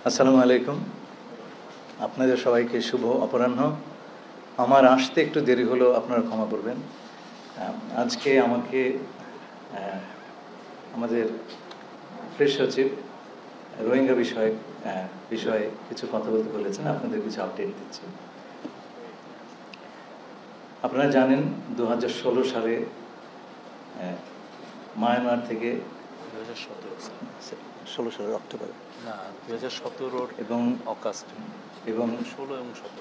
আসসালামু আলাইকুম। আপনাদের সবাইকে শুভ অপরাহ্ন। আমার আসতে একটু দেরি হলো, আপনারা ক্ষমা করবেন। আজকে আমাকে আমাদের প্রেস সচিব রোহিঙ্গা বিষয়ে কিছু কথা বলতে বলেছেন, আপনাদের কিছু আপডেট দিচ্ছি। আপনারা জানেন 2016 সালে মায়ানমার থেকে 2016 সালের অক্টোবর না 2017 এবং অগাস্ট এবং 16 এবং 17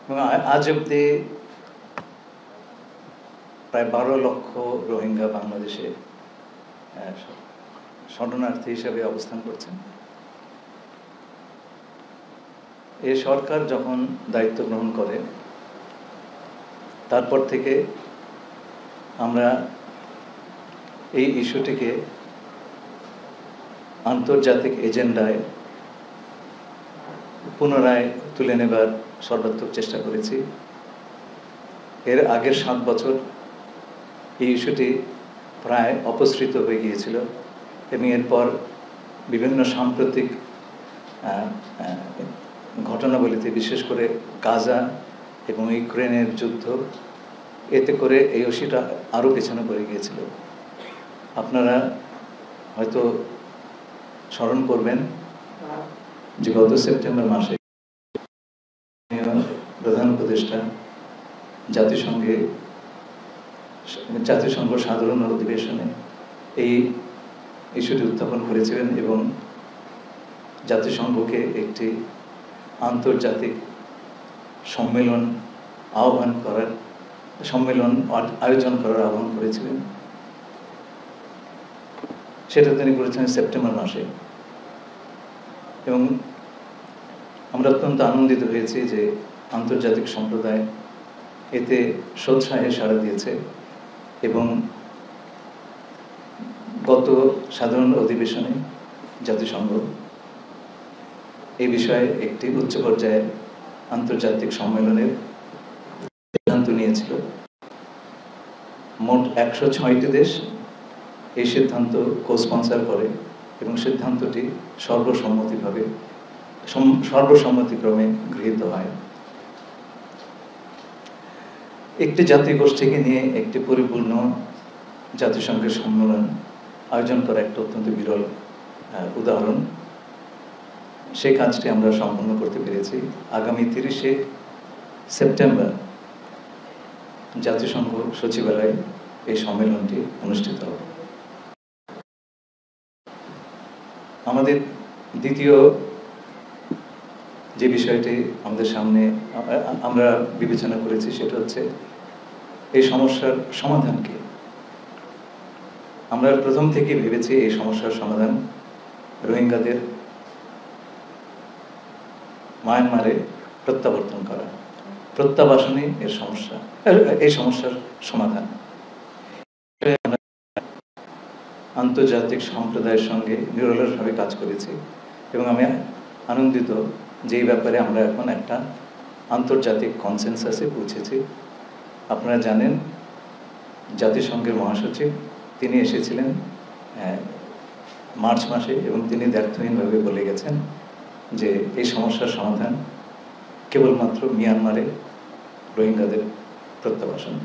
এবং আজ অব্দি প্রায় 12 লক্ষ রোহিঙ্গা বাংলাদেশে শরণার্থী হিসেবে অবস্থান করছেন। এ সরকার যখন দায়িত্ব গ্রহণ করে তারপর থেকে আমরা এই ইস্যুটিকে আন্তর্জাতিক এজেন্ডায় পুনরায় তুলে নেবার সর্বাত্মক চেষ্টা করেছি। এর আগের 7 বছর এই ইস্যুটি প্রায় অপসৃত হয়ে গিয়েছিল এবং এরপর বিভিন্ন সাম্প্রতিক ঘটনাবলিতে, বিশেষ করে গাজা এবং ইউক্রেনের যুদ্ধ, এতে করে এই ইস্যুটা আরও পেছনে পড়ে গিয়েছিল। আপনারা হয়তো স্মরণ করবেন যে গত সেপ্টেম্বর মাসে প্রধান উপদেষ্টা জাতিসংঘ সাধারণ অধিবেশনে এই ইস্যুটি উত্থাপন করেছিলেন এবং জাতিসংঘকে একটি আন্তর্জাতিক সম্মেলন আয়োজন করার আহ্বান করেছিলেন। সেটা তিনি করেছেন সেপ্টেম্বর মাসে এবং আমরা অত্যন্ত আনন্দিত হয়েছি যে আন্তর্জাতিক সম্প্রদায় এতে সোৎসাহে সাড়া দিয়েছে এবং গত সাধারণ অধিবেশনে জাতিসংঘ এই বিষয়ে একটি উচ্চ পর্যায়ের আন্তর্জাতিক সম্মেলনের সিদ্ধান্ত নিয়েছিল। মোট 106টি দেশ এই সিদ্ধান্ত কো-স্পন্সর করে এবং সিদ্ধান্তটি সর্বসম্মতিক্রমে গৃহীত হয়। একটি জাতিগোষ্ঠীকে নিয়ে একটি পরিপূর্ণ জাতিসংঘের সম্মেলন আয়োজন করা একটা অত্যন্ত বিরল উদাহরণ। সেই কাজটি আমরা সম্পন্ন করতে পেরেছি। আগামী 30শে সেপ্টেম্বর জাতিসংঘ সচিবালয়ে এই সম্মেলনটি অনুষ্ঠিত হবে। আমাদের দ্বিতীয় যে বিষয়টি আমাদের সামনে আমরা বিবেচনা করেছি সেটা হচ্ছে এই সমস্যার সমাধান কি। আমরা প্রথম থেকে ভেবেছি এই সমস্যার সমাধান রোহিঙ্গাদের মায়ানমারে প্রত্যাবর্তন করা, প্রত্যাবাসনই এই সমস্যার সমাধান। আন্তর্জাতিক সম্প্রদায়ের সঙ্গে নিরলসভাবে কাজ করেছি এবং আমি আনন্দিত যে এই ব্যাপারে আমরা এখন একটা আন্তর্জাতিক কনসেনসাসে পৌঁছেছি। আপনারা জানেন জাতিসংঘের মহাসচিব তিনি এসেছিলেন মার্চ মাসে এবং তিনি দ্ব্যর্থহীনভাবে বলে গেছেন যে এই সমস্যার সমাধান কেবলমাত্র মিয়ানমারে রোহিঙ্গাদের প্রত্যাবাসন।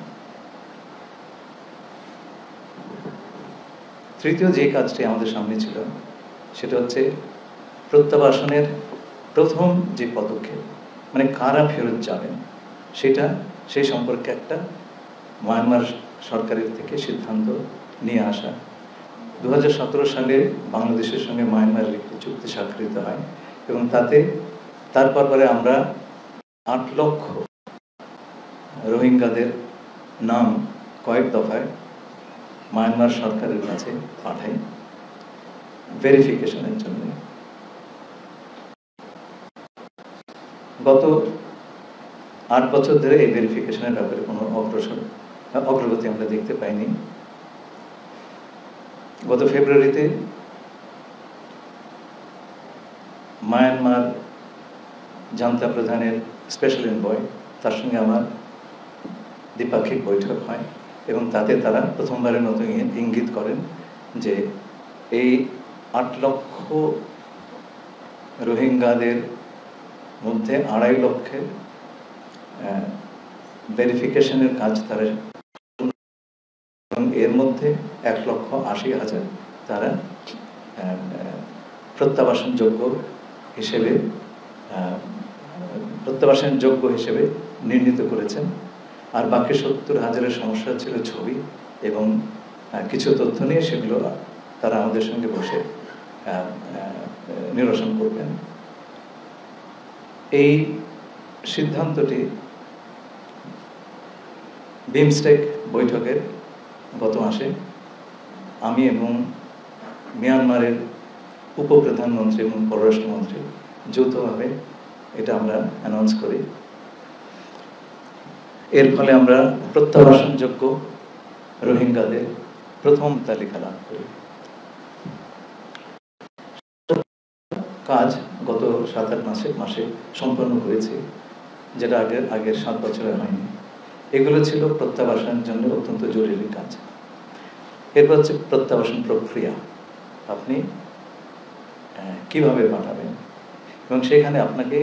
তৃতীয় যে কাজটি আমাদের সামনে ছিল সেটা হচ্ছে প্রত্যাবাসনের প্রথম যে পদক্ষেপ, মানে কারা ফেরত যাবেন সেই সম্পর্কে একটা মায়ানমার সরকারের থেকে সিদ্ধান্ত নিয়ে আসা। 2017 সালে বাংলাদেশের সঙ্গে মায়ানমারের একটি চুক্তি স্বাক্ষরিত হয় এবং তারপর আমরা 8 লক্ষ রোহিঙ্গাদের নাম কয়েক দফায় মায়ানমার সরকারের কাছে পাঠাই ভেরিফিকেশনের জন্য। গত 8 বছর ধরে এই ভেরিফিকেশনের ব্যাপারে কোনো অগ্রগতি আমরা দেখতে পাইনি। গত ফেব্রুয়ারিতে মায়ানমার জান্তা প্রধানের স্পেশাল এনভয়, তার সঙ্গে আমার দ্বিপাক্ষিক বৈঠক হয় এবং তাতে তারা প্রথমবারের মতো ইঙ্গিত করেন যে এই 8 লক্ষ রোহিঙ্গাদের মধ্যে 2.5 লক্ষের ভেরিফিকেশনের কাজ তারা, এবং এর মধ্যে 1,80,000 তারা প্রত্যাবাসনযোগ্য হিসেবে নির্ণীত করেছেন। আর বাকি 70,000-এর সমস্যা ছিল ছবি এবং কিছু তথ্য নিয়ে, সেগুলো তারা আমাদের সঙ্গে বসে নিরসন করবেন। এই সিদ্ধান্তটি বিমস্টেক বৈঠকের গত মাসে আমি এবং মিয়ানমারের উপপ্রধানমন্ত্রী এবং পররাষ্ট্রমন্ত্রী যৌথভাবে এটা আমরা অ্যানাউন্স করি। এর ফলে আমরা প্রত্যাবাসনযোগ্য রোহিঙ্গাদের প্রথম তালিকা লাভ করি। কাজ গত 7-8 মাসে সম্পন্ন করেছি, যেটা আগের 7 বছরে হয়নি। এগুলো ছিল প্রত্যাবাসনের জন্য অত্যন্ত জরুরি কাজ। এরপর হচ্ছে প্রত্যাবাসন প্রক্রিয়া, আপনি কিভাবে পাঠাবেন, এবং সেখানে আপনাকে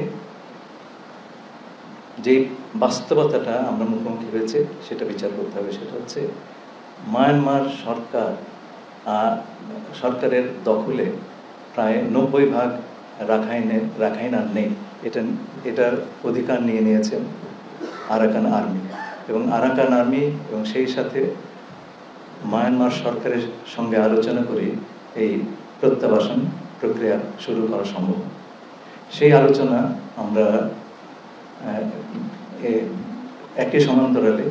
যে বাস্তবতাটা আমরা মুখোমুখি হয়েছে সেটা বিচার করতে হবে। সেটা হচ্ছে মায়ানমার সরকারের দখলে প্রায় 90% রাখাইন আর নেই। এটার অধিকার নিয়ে নিয়েছেন আরাকান আর্মি, এবং আরাকান আর্মি এবং সেই সাথে মায়ানমার সরকারের সঙ্গে আলোচনা করে এই প্রত্যাবাসন প্রক্রিয়া শুরু করা সম্ভব। সেই আলোচনা আমরা একই সমান্তরালে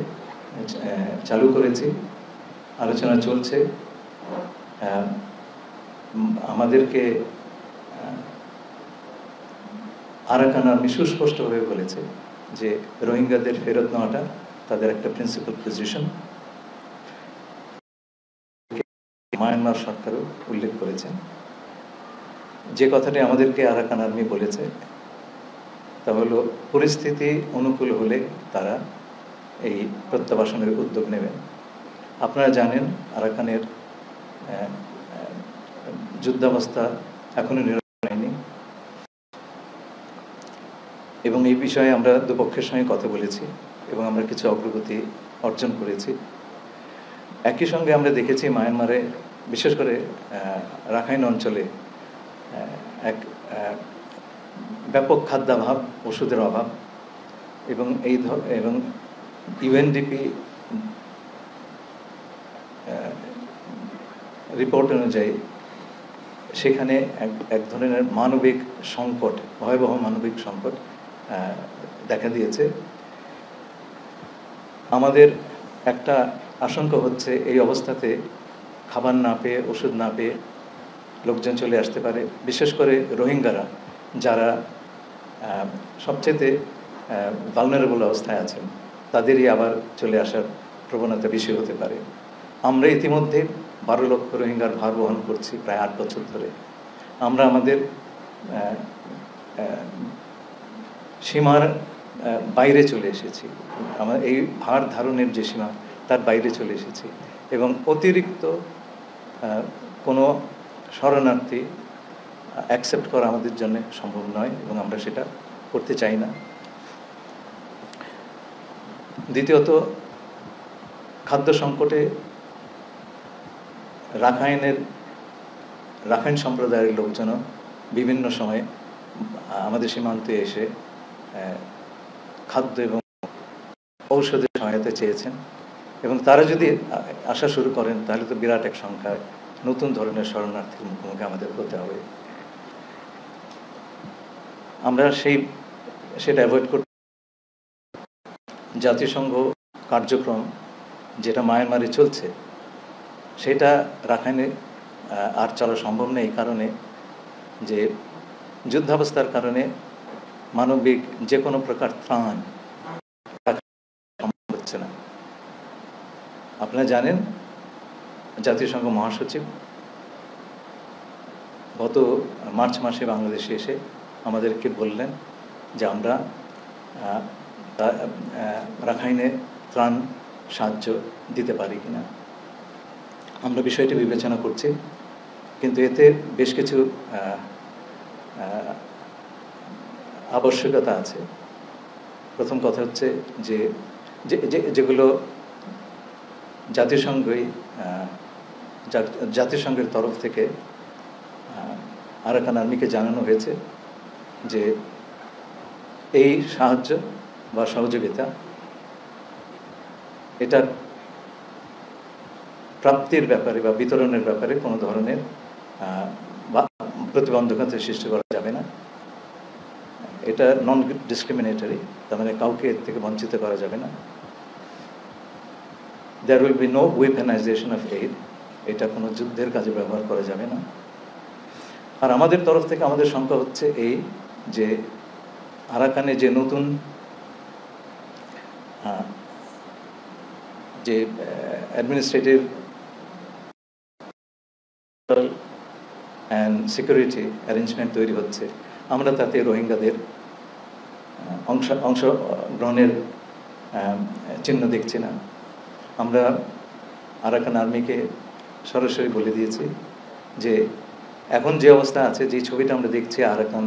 চালু করেছি, আলোচনা চলছে। আমাদেরকে আরাকান আর্মি সুস্পষ্টভাবে বলেছে যে রোহিঙ্গাদের ফেরত নেওয়াটা তাদের একটা প্রিন্সিপাল পজিশন। মায়ানমার সরকারও উল্লেখ করেছেন। যে কথাটি আমাদেরকে আরাকান আর্মি বলেছে তা হলো, পরিস্থিতি অনুকূল হলে তারা এই প্রত্যাবাসনের উদ্যোগ নেবেন। আপনারা জানেন আরাকানের যুদ্ধাবস্থা এখনো নিরসন হয়নি, এবং এই বিষয়ে আমরা দুপক্ষের সঙ্গে কথা বলেছি এবং আমরা কিছু অগ্রগতি অর্জন করেছি। একই সঙ্গে আমরা দেখেছি মায়ানমারে, বিশেষ করে রাখাইন অঞ্চলে এক ব্যাপক খাদ্যাভাব, ওষুধের অভাব, এবং এবং ইউএনডিপি রিপোর্ট অনুযায়ী সেখানে এক ধরনের মানবিক সংকট, ভয়াবহ মানবিক সংকট দেখা দিয়েছে। আমাদের একটা আশঙ্কা হচ্ছে এই অবস্থাতে খাবার না পেয়ে, ওষুধ না পেয়ে লোকজন চলে আসতে পারে। বিশেষ করে রোহিঙ্গারা, যারা সবচেয়ে ভালনারেবল অবস্থায় আছেন, তাদেরই আবার চলে আসার প্রবণতা বেশি হতে পারে। আমরা ইতিমধ্যে 12 লক্ষ রোহিঙ্গার ভার বহন করছি প্রায় 8 বছর ধরে। আমরা আমাদের সীমার বাইরে চলে এসেছি, আমার এই ভার ধারণের যে সীমা তার বাইরে চলে এসেছি, এবং অতিরিক্ত কোনো শরণার্থী অ্যাকসেপ্ট করা আমাদের জন্য সম্ভব নয়, এবং আমরা সেটা করতে চাই না। দ্বিতীয়ত, খাদ্য সংকটে রাখাইন সম্প্রদায়ের লোকজনও বিভিন্ন সময়ে আমাদের সীমান্তে এসে খাদ্য এবং ঔষধের সহায়তা চেয়েছেন, এবং তারা যদি আসা শুরু করেন তাহলে তো বিরাট এক সংখ্যায় নতুন ধরনের শরণার্থীর মুখোমুখি আমাদের হতে হবে। আমরা সেটা অ্যাভয়েড করতে জাতিসংঘ কার্যক্রম যেটা মায়ানমারে চলছে সেটা রাখাইনে আর চলা সম্ভব নেই, এই কারণে যে যুদ্ধাবস্থার কারণে মানবিক যে কোনো প্রকার ত্রাণ সম্ভব হচ্ছে না। আপনারা জানেন জাতিসংঘ মহাসচিব গত মার্চ মাসে বাংলাদেশে এসে আমাদেরকে বললেন যে আমরা রাখাইনে ত্রাণ সাহায্য দিতে পারি কিনা। আমরা বিষয়টি বিবেচনা করছি, কিন্তু এতে বেশ কিছু আবশ্যকতা আছে। প্রথম কথা হচ্ছে যে যেগুলো জাতিসংঘের তরফ থেকে আরাকান আর্মিকে জানানো হয়েছে যে এই সাহায্য বা সহযোগিতা এটা প্রাপ্তির ব্যাপারে বা বিতরণের ব্যাপারে কোনো ধরনের প্রতিবন্ধকতা সৃষ্টি করা যাবে না। এটা নন ডিসক্রিমিনেটরি, তার মানে কাউকে এর থেকে বঞ্চিত করা যাবে না। There will be no weaponization of aid, এটা কোনো যুদ্ধের কাজে ব্যবহার করা যাবে না। আর আমাদের তরফ থেকে আমাদের সংখ্যা হচ্ছে এই যে আরাকানে যে নতুন যে অ্যাডমিনিস্ট্রেটিভ অ্যান্ড সিকিউরিটি অ্যারেঞ্জমেন্ট তৈরি হচ্ছে, আমরা তাতে রোহিঙ্গাদের অংশগ্রহণের চিহ্ন দেখছি না। আমরা আরাকান আর্মিকে সরাসরি বলে দিয়েছি যে এখন যে অবস্থা আছে, যে ছবিটা আমরা দেখছি আরাকান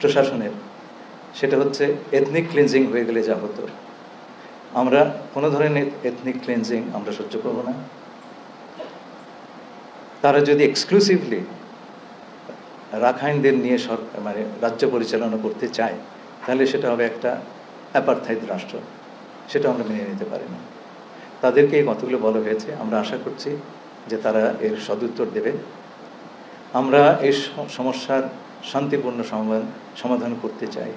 প্রশাসনের, সেটা হচ্ছে এথনিক ক্লিনজিং হয়ে গেলে যা হতো। আমরা কোনো ধরনের এথনিক ক্লিনজিং আমরা সহ্য করব না। তারা যদি এক্সক্লুসিভলি রাখাইনদের নিয়ে মানে রাজ্য পরিচালনা করতে চায়, তাহলে সেটা হবে একটা অ্যাপারথাইড রাষ্ট্র, সেটা আমরা মেনে নিতে পারি না। তাদেরকে এই কতগুলো বলা হয়েছে, আমরা আশা করছি যে তারা এর সদুত্তর দেবে। আমরা এই সমস্যার শান্তিপূর্ণ সমাধান করতে চাই।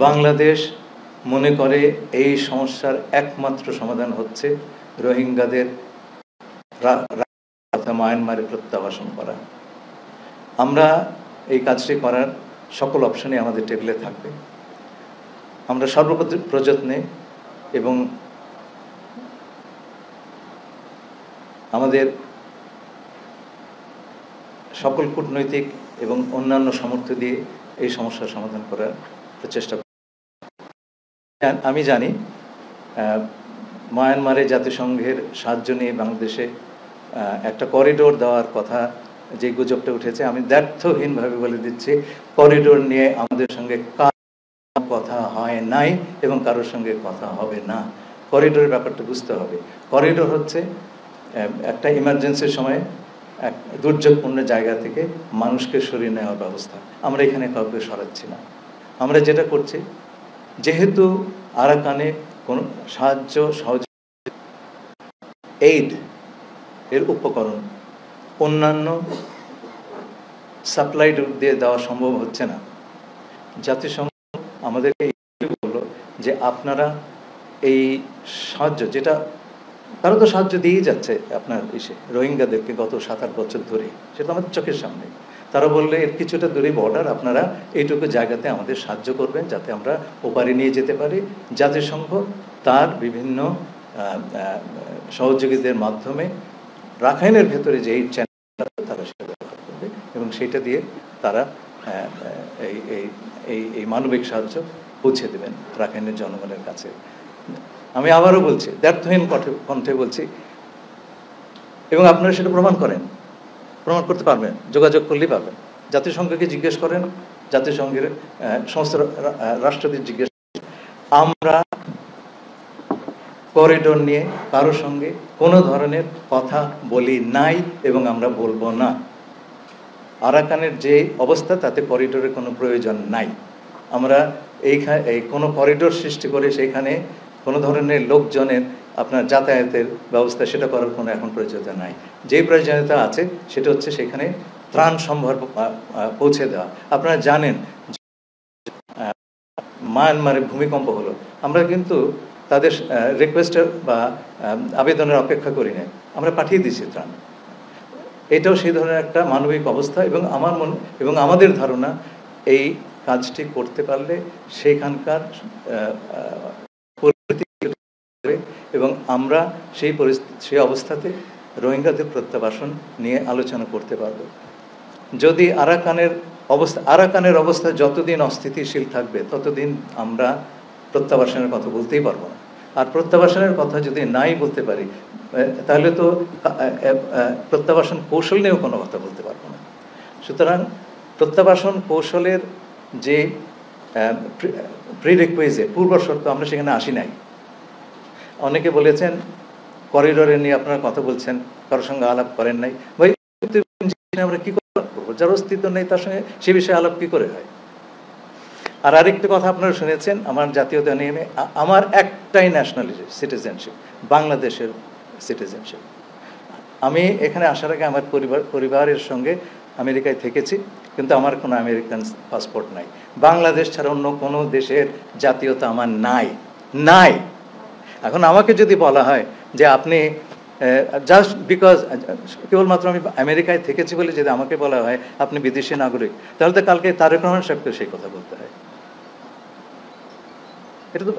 বাংলাদেশ মনে করে এই সমস্যার একমাত্র সমাধান হচ্ছে রোহিঙ্গাদের মায়ানমারে প্রত্যাবাসন করা। আমরা এই কাজটি করার সকল অপশনই আমাদের টেবিলে থাকবে। আমরা সর্বপ্রযত্নে এবং আমাদের সকল কূটনৈতিক এবং অন্যান্য সামর্থ্য দিয়ে এই সমস্যার সমাধান করার প্রচেষ্টা করি। আমি জানি মায়ানমারে জাতিসংঘের সাহায্য নিয়ে বাংলাদেশে একটা করিডোর দেওয়ার কথা যে গুজবটা উঠেছে, আমি দ্ব্যর্থহীনভাবে বলে দিচ্ছি, করিডোর নিয়ে আমাদের সঙ্গে কথা হয় নাই এবং কারোর সঙ্গে কথা হবে না। করিডোরের ব্যাপারটা বুঝতে হবে। করিডোর হচ্ছে একটা ইমার্জেন্সির সময় এক দুর্যোগপূর্ণ জায়গা থেকে মানুষকে সরিয়ে নেওয়ার ব্যবস্থা। আমরা এখানে কাউকে সরাচ্ছি না। আমরা যেটা করছি, যেহেতু আরাকানে কোনো সাহায্য সহযোগিতা এইড এর উপকরণ অন্যান্য সাপ্লাই রুট দিয়ে দেওয়া সম্ভব হচ্ছে না, জাতিসংঘ আমাদেরকে বললো যে আপনারা এই সাহায্য, যেটা তারা তো সাহায্য দিয়েই যাচ্ছে আপনার রোহিঙ্গাদেরকে গত 7-8 বছর ধরে, সেটা আমাদের চোখের সামনে। তারা বললে এর কিছুটা দূরে বর্ডার, আপনারা এইটুকু জায়গাতে আমাদের সাহায্য করবেন যাতে আমরা ওপারে নিয়ে যেতে পারি। জাতিসংঘ তার বিভিন্ন সহযোগীদের মাধ্যমে রাখাইনের ভেতরে যে এই চ্যানেল তারা সেটা ব্যবহার করবে এবং সেটা দিয়ে তারা এই মানবিক সাহায্য পৌঁছে দেবেন রাখাইনের জনগণের কাছে। আমি আবারও বলছি, দ্ব্যর্থহীন কণ্ঠে বলছি, এবং আপনারা সেটা প্রমাণ করতে পারবেন, যোগাযোগ করলেই পারবেন। জাতিসংঘকে জিজ্ঞেস করেন, জাতিসংঘের সমস্ত রাষ্ট্রদের জিজ্ঞেস করেন। আমরা করিডোর নিয়ে কারোর সঙ্গে কোনো ধরনের কথা বলি নাই এবং আমরা বলবো না। আরাকানের যে অবস্থা, তাতে করিডোরের কোনো প্রয়োজন নাই। আমরা এই কোনো করিডোর সৃষ্টি করে সেখানে কোনো ধরনের লোকজনের আপনার যাতায়াতের ব্যবস্থা সেটা করার কোনো এখন প্রয়োজনীয়তা নাই। যেই প্রয়োজনীয়তা আছে সেটা হচ্ছে সেখানে ত্রাণ সম্ভার পৌঁছে দেওয়া। আপনারা জানেন মায়ানমারে ভূমিকম্প হলো, আমরা কিন্তু তাদের রিকোয়েস্টের বা আবেদনের অপেক্ষা করি না, আমরা পাঠিয়ে দিয়েছি ত্রাণ। এটাও সেই ধরনের একটা মানবিক অবস্থা এবং আমাদের ধারণা এই কাজটি করতে পারলে সেইখানকার পরিস্থিতি এবং আমরা সেই অবস্থাতে রোহিঙ্গাদের প্রত্যাবাসন নিয়ে আলোচনা করতে পারব। যদি আরাকানের অবস্থা যতদিন অস্থিতিশীল থাকবে ততদিন আমরা প্রত্যাবাসনের কথা বলতেই পারবো না। আর প্রত্যাবাসনের কথা যদি নাই বলতে পারি, তাহলে তো প্রত্যাবাসন কৌশল নিয়েও কোনো কথা বলতে পারবো না। সুতরাং প্রত্যাবাসন কৌশলের যে প্রিরিকুইজিট, পূর্ব শর্ত, আমরা সেখানে আসি নাই। অনেকে বলেছেন করিডোরে নিয়ে আপনারা কথা বলছেন, কারোর সঙ্গে আলাপ করেন নাই। ভাই, আমরা কি করবো? যার অস্তিত্ব নেই তার সঙ্গে সে বিষয়ে আলাপ কি করে হয়? আর আরেকটি কথা আপনারা শুনেছেন আমার জাতীয়তা নিয়ে, আমার একটাই ন্যাশনালিটি, সিটিজেনশিপ, বাংলাদেশের সিটিজেনশিপ। আমি এখানে আসার আগে আমার পরিবারের সঙ্গে আমেরিকায় থেকেছি, কিন্তু আমার কোনো আমেরিকান পাসপোর্ট নাই। বাংলাদেশ ছাড়া অন্য কোনো দেশের জাতীয়তা আমার নাই। এখন আমাকে যদি বলা হয় যে আপনি জাস্ট বিকজ কেবলমাত্র আমি আমেরিকায় থেকেছি বলে যদি আমাকে বলা হয় আপনি বিদেশি নাগরিক, তাহলে তো কালকে তারেক রহমান সাহেবকে সেই কথা বলতে হয়। এটা তো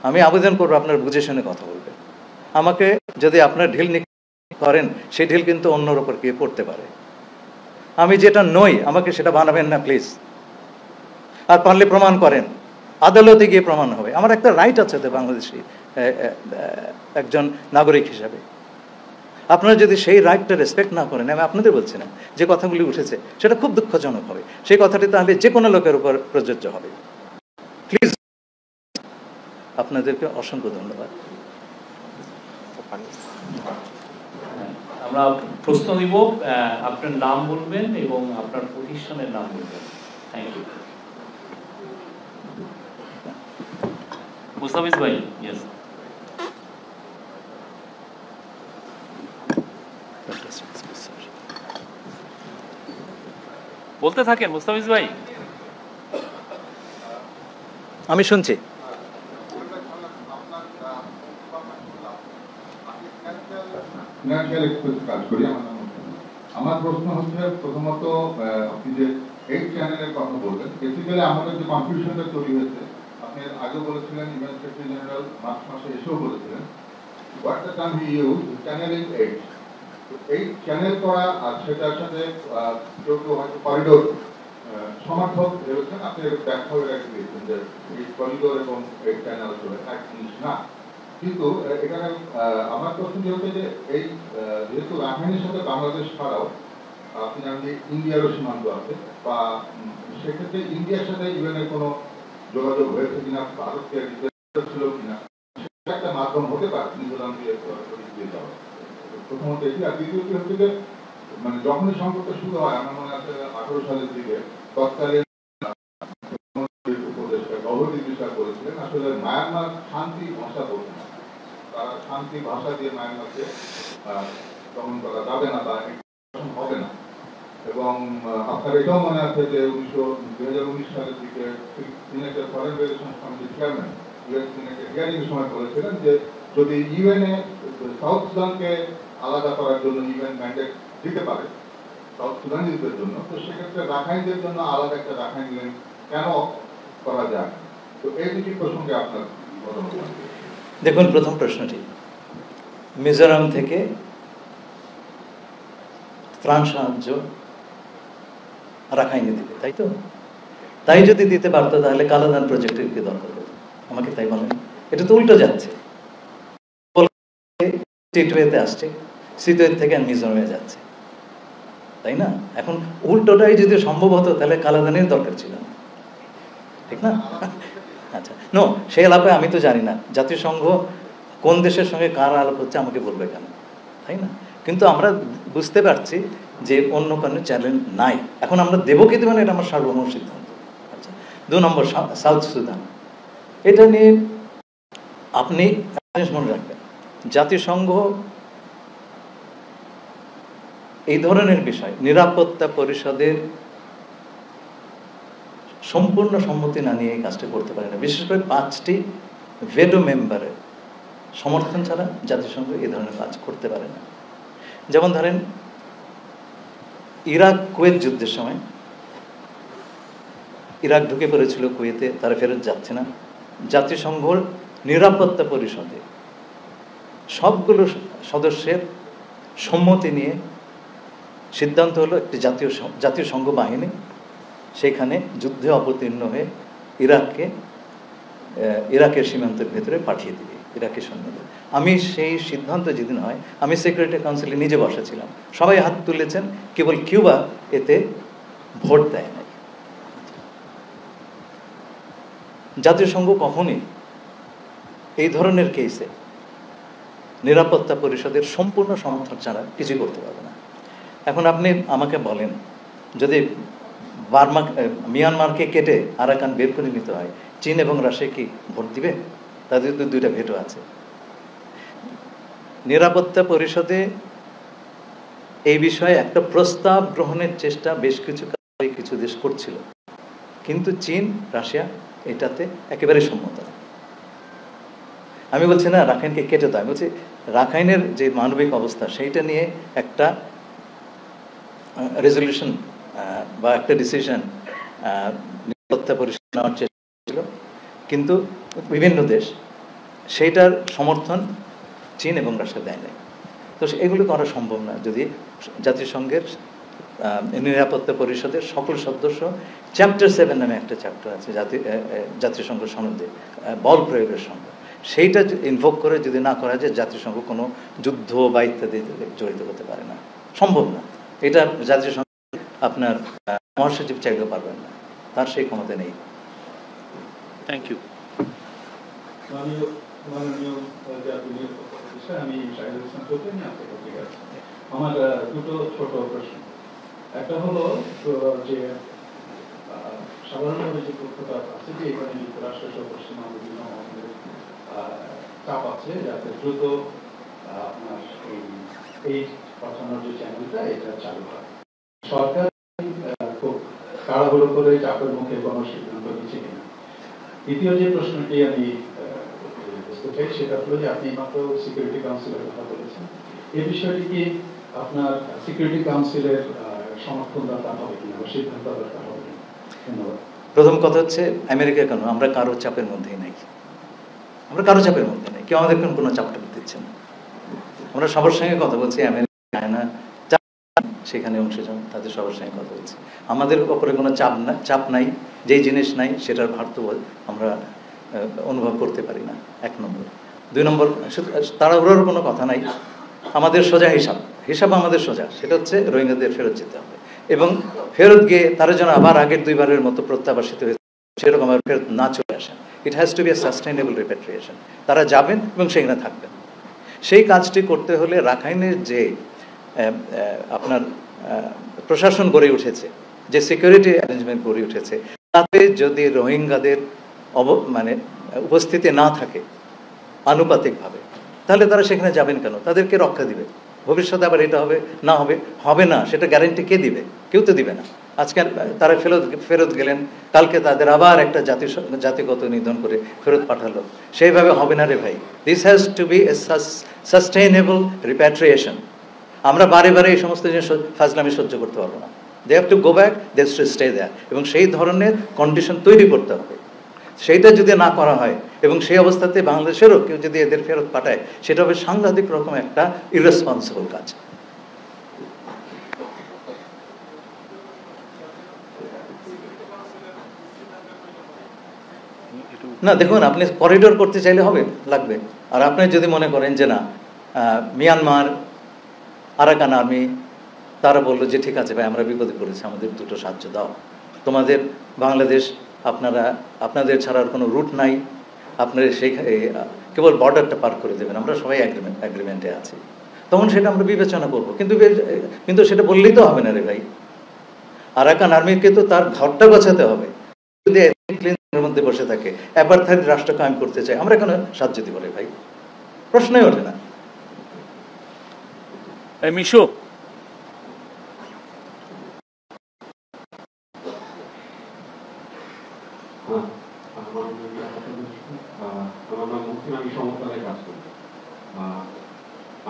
আমি আবেদন করবো আপনার বুঝে শুনে কথা বলবেন। আমাকে যদি আপনার ঢিল করেন, সেই ঢিল কিন্তু অন্যর ওপর গিয়ে পড়তে পারে। আমি যেটা নই আমাকে সেটা বানাবেন না প্লিজ। আর পারলে প্রমাণ করেন, আদালতে গিয়ে প্রমাণ হবে। আমার একটা রাইট আছে তো বাংলাদেশি একজন নাগরিক হিসাবে। আপনারা যদি সেই রাইটটা রেসপেক্ট না করেন, আমি আপনাদের বলছি না, যে কথাগুলি উঠেছে সেটা খুব দুঃখজনক হবে। সেই কথাটি তাহলে যে কোনো লোকের উপর প্রযোজ্য হবে। প্লিজ, আপনাদেরকে অসংখ্য ধন্যবাদ। আমরা প্রশ্ন দিব, আপনার নাম বলবেন এবং আপনার প্রতিষ্ঠানের নাম বলবেন। Thank you. মুস্তাফিজ ভাই, ইয়েস। বলতে থাকেন মুস্তাফিজ ভাই। আমি শুনছি। কাজ করি। আমার প্রশ্ন হচ্ছে, প্রথমত আপনি যে এই চ্যানেলের কথা বললেন, বেসিক্যালি আমাদের যে কনফিউশনটা তৈরি হয়েছে, আপনি আগে বলেছিলেন, ইউএন সেক্রেটারি জেনারেল মার্চ মাসে এসেও বলেছিলেন, what the term he use, channel is 8। এই চ্যানেল করা আর সেটার সাথে কেউ কেউ হয়তো করিডোর সমর্থক ভেবেছেন, আপনি ব্যাখ্যা করে রেখে দিয়েছেন যে এই করিডোর এবং এই চ্যানেল আসলে এক জিনিস না। কিন্তু এখানে আমার প্রশ্ন হচ্ছে যে এই যেহেতু রাখাইনের সাথে বাংলাদেশ ছাড়াও আপনি জানেন যে ইন্ডিয়ারও সীমান্ত আছে, বা সেক্ষেত্রে ইন্ডিয়ার সাথে ইউএনের কোনো যোগাযোগ হয়েছে কিনা, ভারতকে ছিল কিনা, সেটা একটা মাধ্যম হতে পারে মিজোরাম দিয়ে যাওয়া। প্রথমত এটি। আর দ্বিতীয়টি হচ্ছে যে মানে যখনই সংকটটা শুরু হয়, আমার মনে আছে 18 সালের দিকে তৎকালীন উপদেষ্টা গভর্নর বিষয় করেছিলেন, আসলে মায়ানমার শান্তি ভাষা বলতে না, তারা শান্তি ভাষা দিয়ে মায়ানমারকে দমন করা যাবে না বা হবে না। এবং আপনার এটাও মনে আছে যে 2019 সালের দিকে সিনেটের ফরেন রিলেশনস কমিটির চেয়ারম্যান ইউএস সিনেটের হিয়ারিং সময় বলেছিলেন যে যদি ইউএনএ সাউথ সুদানকে আলাদা করার জন্য ইউএন ম্যান্ডেট দিতে পারে সাউথ সুদানিজদের জন্য, তো সেক্ষেত্রে রাখাইনদের জন্য আলাদা একটা রাখাইন ল্যান্ড কেন করা যায়? তো এই দুটি প্রসঙ্গে আপনার মতামত। দেখুন, প্রথম প্রশ্নটি, মিজোরাম থেকে ত্রাণ সাহায্য রাখাইনে দিতে, তাই তো? তাই যদি দিতে পারতো তাহলে কালাদান প্রজেক্টের কি দরকার হতো? আমাকে তাই বলেন। এটা তো উল্টো যাচ্ছে, সিটওয়েতে আসছে, সিটওয়ে থেকে মিজোরামে যাচ্ছে, তাই না? এখন উল্টোটাই যদি সম্ভব হতো তাহলে কালাদানের দরকার ছিল না, ঠিক না? আচ্ছা, নো, সেই আলাপে আমি তো জানি না জাতিসংঘ কোন দেশের সঙ্গে কার আলাপ হচ্ছে, আমাকে বলবে কেন, তাই না? কিন্তু আমরা বুঝতে পারছি যে অন্য কোনো চ্যালেঞ্জ নাই। এখন আমরা দেবো কি দেবো না, এটা আমার সার্বভৌম সিদ্ধান্ত। আচ্ছা, 2 নম্বর, সাউথ সুদান। এটা নিয়ে আপনি মনে রাখবেন, জাতিসংঘ এই ধরনের বিষয় নিরাপত্তা পরিষদের সম্পূর্ণ সম্মতি না নিয়ে এই কাজটা করতে পারে না। বিশেষ করে 5টি ভেটো মেম্বারের সমর্থন ছাড়া জাতিসংঘ এই ধরনের কাজ করতে পারে না। যেমন ধরেন, ইরাক কুয়েত যুদ্ধের সময় ইরাক ঢুকে পড়েছিল কুয়েতে, তারা ফেরত যাচ্ছে না। জাতিসংঘর নিরাপত্তা পরিষদে সবগুলো সদস্যের সম্মতি নিয়ে সিদ্ধান্ত হলো একটি জাতীয় সংঘ বাহিনী সেখানে যুদ্ধে অবতীর্ণ হয়ে ইরাককে ইরাকের সীমান্তের ভেতরে পাঠিয়ে দিবে ইরাকের সৈন্যদের। আমি সেই সিদ্ধান্ত যেদিন হয়, আমি সিকিউরিটি কাউন্সিলে নিজে বসেছিলাম, সবাই হাত তুলেছেন, কেবল কিউবা এতে ভোট দেয় নাই। জাতিসংঘ কখনই এই ধরনের কেসে নিরাপত্তা পরিষদের সম্পূর্ণ সমর্থন ছাড়া কিছু করতে পারবে না। এখন আপনি আমাকে বলেন, যদি মিয়ানমারকে কেটে আরাকান বের করে নিতে হয়, চীন এবং রাশিয়া কি ভোট দিবে? তাদের তো দুইটা ভেটো আছে। নিরাপত্তা পরিষদে এই বিষয়ে একটা প্রস্তাব গ্রহণের চেষ্টা বেশ কিছু দেশ করছিল, কিন্তু চীন রাশিয়া এটাতে একেবারে সম্মত না। আমি বলছি না রাখাইনকে কেটে দাও, আমি বলছি রাখাইনের যে মানবিক অবস্থা সেইটা নিয়ে একটা রেজলিউশন বা একটা ডিসিশন নিরাপত্তা পরিষদ নেওয়ার চেষ্টা ছিল, কিন্তু বিভিন্ন দেশ সেইটার সমর্থন চীন এবং রাশিয়া দেয় নাই। তো এগুলো করা সম্ভব না যদি জাতিসংঘের নিরাপত্তা পরিষদের সকল সদস্য, চ্যাপ্টার 7 নামে একটা চ্যাপ্টার আছে জাতিসংঘ সনদে বল প্রয়োগের সঙ্গে, সেইটা ইনভোক করে যদি না করা যায়, জাতিসংঘ কোনো যুদ্ধ বা ইত্যাদি জড়িত হতে পারে না, সম্ভব না। এটা জাতিসংঘ আপনার মহাসচিব চাইলেও পারবেন না, তার সেই ক্ষমতা নেই। Thank you. আমার দুটো ছোট প্রশ্ন। একটা হলো যে সাধারণভাবে যে তথ্যটা আছে যে এখানে যুক্তরাষ্ট্র সহ পশ্চিমা বিভিন্ন চাপ আছে যাতে দ্রুত আপনার এই পাঠানোর যে চ্যানেলটা এটা চালু হয়। সরকার খুব তাড়াহুড়ো করে চাপের মুখে কোনো সিদ্ধান্ত নিচ্ছে কিনা। দ্বিতীয় যে প্রশ্নটি আমি বুঝতে চাই সেটা হলো যে আপনি মাত্র সিকিউরিটি কাউন্সিলের কথা বলেছেন, এই বিষয়টি কি আপনার সিকিউরিটি কাউন্সিলের সমর্থন দরকার হবে কিনা বা সিদ্ধান্ত দরকার হবে কিনা? ধন্যবাদ। প্রথম কথা হচ্ছে আমেরিকা কেন, আমরা কারো চাপের মধ্যেই নাই, আমরা কারো চাপের মধ্যে নেই, কেউ আমাদের কোনো চাপটা দিচ্ছে না। আমরা সবার সঙ্গে কথা বলছি, আমেরিকা, চায়না সেখানে অংশীজন, তাদের সবার সঙ্গে কথা বলছি। আমাদের ওপরে কোনো চাপ নাই, যেই জিনিস নাই সেটার ভার তো আমরা অনুভব করতে পারি না, 1 নম্বর। 2 নম্বর, তাড়াহুড়োর কোনো কথা নাই, আমাদের সোজা হিসাব আমাদের সোজা, সেটা হচ্ছে রোহিঙ্গাদের ফেরত যেতে হবে, এবং ফেরত গিয়ে তারা যেন আবার আগের 2বারের মতো প্রত্যাবাসিত হয়েছে সেরকম আবার ফেরত না চলে আসেন। It has to be a sustainable repatriation. তারা যাবেন এবং সেখানে থাকবেন। সেই কাজটি করতে হলে রাখাইনের যে আপনার প্রশাসন গড়ে উঠেছে, যে সিকিউরিটি অ্যারেঞ্জমেন্ট গড়ে উঠেছে, তাতে যদি রোহিঙ্গাদের উপস্থিতি না থাকে আনুপাতিকভাবে, তাহলে তারা সেখানে যাবেন কেন? তাদেরকে রক্ষা দিবে। ভবিষ্যতে আবার এটা হবে না সেটা গ্যারান্টি কে দিবে? কেউ তো দিবে না। আজকে তারা ফেরত গেলেন, কালকে তাদের আবার একটা জাতিগত নিধন করে ফেরত পাঠালো, সেইভাবে হবে না রে ভাই। This has to be a sustainable repatriation. আমরা বারে বারে এই সমস্ত জিনিস ফাজলামি সহ্য করতে পারবো না। They have to go back, they have to stay there, এবং সেই ধরনের কন্ডিশন তৈরি করতে হবে। সেইটা যদি না করা হয় এবং সেই অবস্থাতে বাংলাদেশেরও কেউ যদি এদের ফেরত পাঠায়, সেটা হবে সাংঘাতিক রকম একটা ইররেসপন্সিবল কাজ। না, দেখুন, আপনি করিডোর করতে চাইলে লাগবে। আর আপনি যদি মনে করেন যে না, মিয়ানমার আরাকান আর্মি তারা বললো যে ঠিক আছে ভাই, আমরা বিপদে পড়েছি, আমাদের দুটো সাহায্য দাও, তোমাদের বাংলাদেশ আপনাদের ছাড়ার কোনো রুট নাই, আপনারা কেবল বর্ডারটা পার করে দেবেন, আমরা সবাই অ্যাগ্রিমেন্টে আছি, তখন সেটা আমরা বিবেচনা করবো। কিন্তু সেটা বললেই তো হবে না রে ভাই। আরাকান আর্মিকে তো তার ঘরটা গোছাতে হবে। যদি এর মধ্যে বসে থাকে, অ্যাপারথাইড রাষ্ট্র কায়েম করতে চায়, আমরা কেন সাহায্য দিব রে ভাই? প্রশ্নই ওঠে না। মিশু, আমার নাম মুক্তিম, আমি সমতলায় কাজ করি।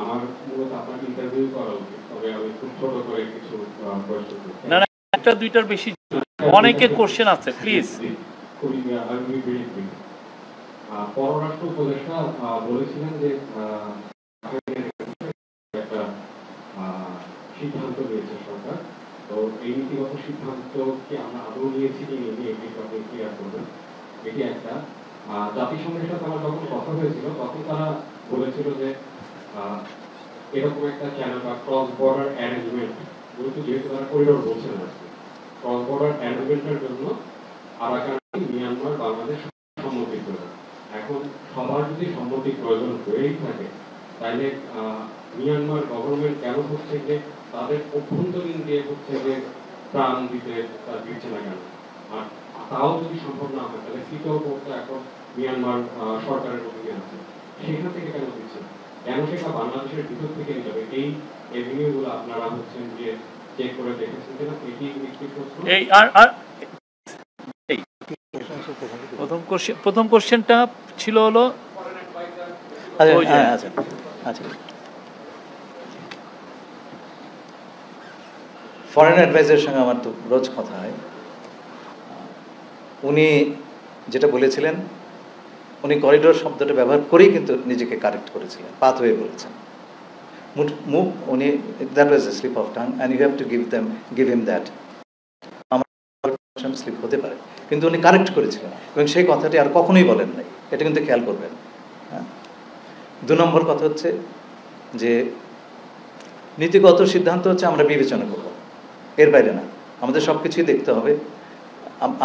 আমার মূলত আপনার ইন্টারভিউ করা উচিত, তবে আমি খুব ছোট করে কিছু প্রশ্ন করছি। না, একটা দুইটার বেশি, অনেকে কোশ্চেন আছে, প্লিজ। খুবই পররাষ্ট্র উপদেষ্টা বলেছিলেন যে একটা সিদ্ধান্ত নিয়েছে সরকার, তো এই নীতিগত সিদ্ধান্ত কি আমরা আদৌ নিয়েছি কি নিয়ে, এটি আপনি ক্লিয়ার করবেন। এটি একটা। জাতিসংঘের সাথে আমার যখন কথা হয়েছিল তখন তারা বলেছিল যে এরকম একটা চ্যানেল বা ক্রস বর্ডার অ্যারেঞ্জমেন্ট, যেহেতু তারা করিডোর বলছে না, ক্রস বর্ডার অ্যারেঞ্জমেন্টের জন্য আরাকান, মিয়ানমার, বাংলাদেশ সম্মতি প্রয়োজন। এখন সবার যদি সম্মতি প্রয়োজন হয়েই থাকে, তাহলে মিয়ানমার গভর্নমেন্ট কেন হচ্ছে যে তাদের অভ্যন্তরীণ দিয়ে হচ্ছে যে প্রাণ দিচ্ছে না কেন? আর তাও যদি সম্ভব না হয়, তাহলে তৃতীয় পক্ষে এখন মিয়ানমার সরকারের অধীনে আছে, সেখান থেকে কেন দিচ্ছে না? কেন সেটা বাংলাদেশের ভিতর থেকে নিতে হবে? এই এভিনিউ গুলো আপনারা হচ্ছেন যে চেক করে দেখেছেন কিনা, এটি একটি প্রশ্ন। প্রথম কোশ্চেনটা ছিল হলো ফরেন অ্যাডভাইজারের সঙ্গে আমার তো রোজ কথা হয়। উনি যেটা বলেছিলেন, উনি করিডোর শব্দটা ব্যবহার করেই কিন্তু নিজেকে কারেক্ট করেছিলেন, পাথওয়ে বলেছেন। উনি that was a slip of tongue and you have to give him that. আমার স্লিপ হতে পারে, কিন্তু উনি কারেক্ট করেছিলেন এবং সেই কথাটি আর কখনোই বলেন নাই, এটা কিন্তু খেয়াল করবেন। হ্যাঁ, 2 নম্বর কথা হচ্ছে যে নীতিগত সিদ্ধান্ত হচ্ছে আমরা বিবেচনা করব, এর বাইরে না। আমাদের সব কিছুই দেখতে হবে।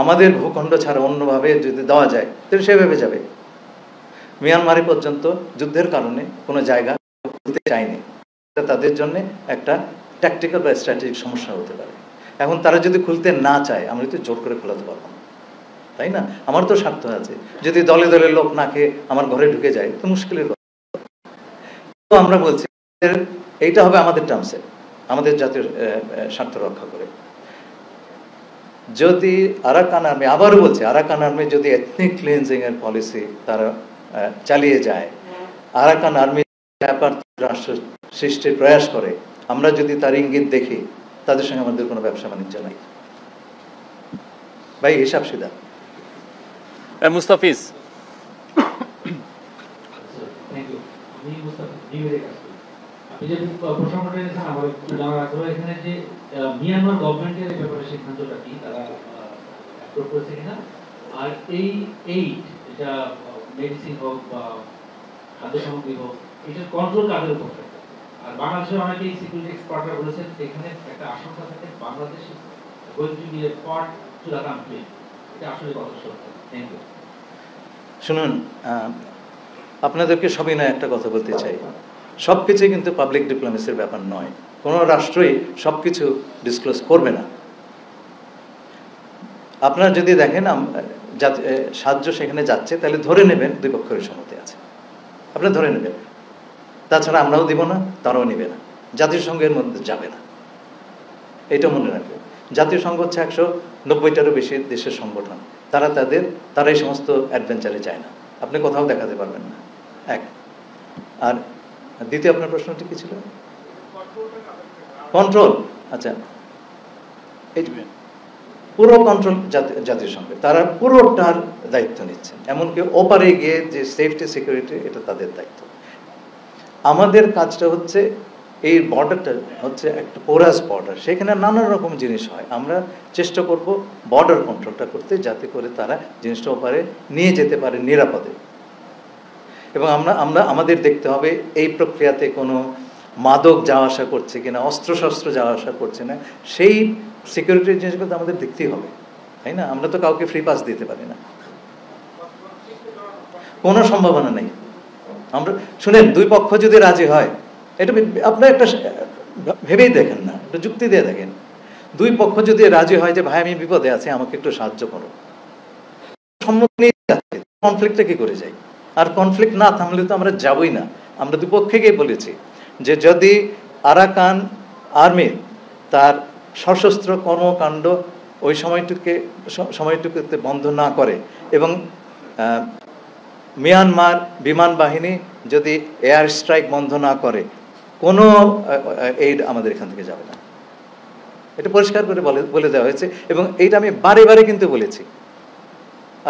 আমাদের ভূখণ্ড ছাড়া অন্যভাবে যদি দেওয়া যায় তাহলে সেভাবে যাবে। মিয়ানমারে পর্যন্ত যুদ্ধের কারণে কোনো জায়গা খুলতে চায়নি, তাদের জন্য একটা ট্যাকটিক্যাল বা স্ট্র্যাটেজিক সমস্যা হতে পারে। এখন তারা যদি খুলতে না চায়, আমরা তো জোর করে খোলাতে পারবো না, তাই না? আমার তো স্বার্থ আছে। যদি দলে দলে লোক না খেয়ে আমার ঘরে ঢুকে যায় তো মুশকিলের কথা। তো আমরা বলছি এইটা হবে আমাদের টার্মসে, আমাদের জাতীয় স্বার্থ রক্ষা করে। যদি আরাকান আর্মি, আবারও বলছে, আরাকান আর্মি যদি এথনিক ক্লিনজিং এর পলিসি তারা চালিয়ে যায়, আরাকান আর্মি রাষ্ট্র সৃষ্টির প্রয়াস করে, আমরা যদি তার ইঙ্গিত দেখি, তাদের সঙ্গে আমাদের কোনো ব্যবসা বাণিজ্য নাই ভাই, হিসাব সিধা। মুস্তাফিজ। আপনি যে প্রসঙ্গটা এনেছেন, আমার একটু জানার আগ্রহ এখানে যে মিয়ানমার গভর্নমেন্টের এই ব্যাপারে সিদ্ধান্তটা কি, তারা অ্যাপ্রুভ করেছে কিনা? আর এই এইড, এটা মেডিসিন হোক বা খাদ্য সামগ্রী হোক, এটার কন্ট্রোল কাদের উপর থাকে? আর বাংলাদেশের অনেকেই সিকিউরিটি এক্সপার্টরা বলেছেন এখানে একটা আশঙ্কা থাকে Bangladesh going to be a part to the conflict. এটা আসলে কত সত্য? Thank you. শুনুন, আপনাদেরকে সবিনয় একটা কথা বলতে চাই, সব কিছুই কিন্তু পাবলিক ডিপ্লোমেসির ব্যাপার নয়। কোনো রাষ্ট্রই সব কিছু ডিসক্লোজ করবে না। আপনারা যদি দেখেন সাহায্য সেখানে যাচ্ছে, তাহলে ধরে নেবেন দুই পক্ষের সম্মতি আছে, আপনি ধরে নেবেন। তাছাড়া আমরাও দিব না, তারাও নেবে না, জাতিসংঘের মধ্যে যাবে না, এটা মনে রাখবেন। জাতীয় সংঘ হচ্ছে 190টারও বেশি দেশের সংগঠন, তারা এই সমস্ত অ্যাডভেঞ্চারে যায় না, আপনি কোথাও দেখাতে পারবেন না। এক। আর দ্বিতীয় আপনার প্রশ্নটি কি ছিল? কন্ট্রোল। আচ্ছা, এই পুরো কন্ট্রোল জাতীয় সংঘের, তারা পুরোটার দায়িত্ব নিচ্ছেন, এমনকি ওপারে গিয়ে যে সেফটি সিকিউরিটি, এটা তাদের দায়িত্ব। আমাদের কাজটা হচ্ছে এই বর্ডারটা হচ্ছে একটা পোরাস বর্ডার, সেখানে নানা রকম জিনিস হয়। আমরা চেষ্টা করব বর্ডার কন্ট্রোলটা করতে, যাতে করে তারা জিনিসটা ওপারে নিয়ে যেতে পারে নিরাপদে। এবং আমাদের দেখতে হবে এই প্রক্রিয়াতে কোনো মাদক যাওয়া আসা করছে কিনা, অস্ত্রশস্ত্র যাওয়া আসা করছে না, সেই সিকিউরিটির জিনিসগুলো তো আমাদের দেখতেই হবে, তাই না? আমরা তো কাউকে ফ্রি পাস দিতে পারি না, কোনো সম্ভাবনা নেই। আমরা শুনেন, দুই পক্ষ যদি রাজি হয়, এটা আপনার একটা ভেবেই দেখেন না, একটা যুক্তি দিয়ে দেখেন। দুই পক্ষ যদি রাজি হয় যে ভাই আমি বিপদে আছি, আমাকে একটু সাহায্য করো, সম্মতি নিয়ে যাচ্ছে, কনফ্লিক্টটা কি করে যায়? আর কনফ্লিক্ট না থামলে তো আমরা যাবই না। আমরা দুপক্ষকে বলেছি যে যদি আরাকান আর্মি তার সশস্ত্র কর্মকাণ্ড ওই সময়টুকুতে বন্ধ না করে, এবং মিয়ানমার বিমান বাহিনী যদি এয়ার স্ট্রাইক বন্ধ না করে, কোনো এইড আমাদের এখান থেকে যাবে না। এটা পরিষ্কার করে বলে দেওয়া হয়েছে, এবং এইটা আমি বারে বারে কিন্তু বলেছি,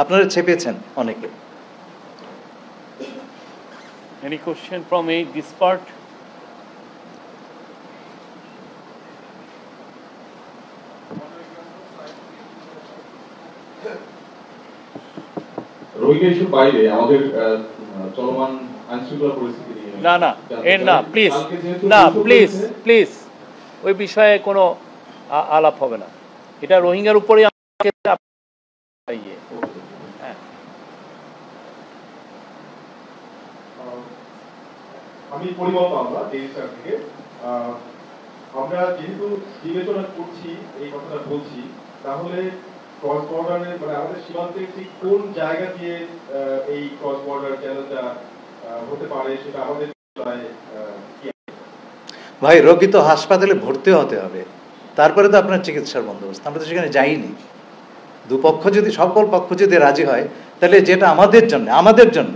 আপনারা ছেপেছেন অনেকে। Any question from this part? Rohit Rohingya ইস্যুর বাইরে আমাদের চলমান আইনশৃঙ্খলা পরিস্থিতি নিয়ে না প্লিজ না প্লিজ প্লিজ ওই বিষয়ে কোনো আলাপ হবে না, এটা রোহিঙ্গার উপরে আমি পরিমল পাবনা ডিএসআর থেকে। আমরা যেহেতু বিবেচনা করছি এই কথাটা বলছি, তাহলে ক্রস বর্ডারে মানে আমাদের সীমান্তের ঠিক কোন জায়গা দিয়ে এই ক্রস বর্ডার চ্যানেলটা হতে পারে সেটা আমাদের ভাই, রোগী তো হাসপাতালে ভর্তি হতে হবে, তারপরে তো আপনার চিকিৎসার বন্দোবস্ত। আমরা তো সেখানে যাইনি। দুপক্ষ যদি, সকল পক্ষ যদি রাজি হয়, তাহলে যেটা আমাদের জন্য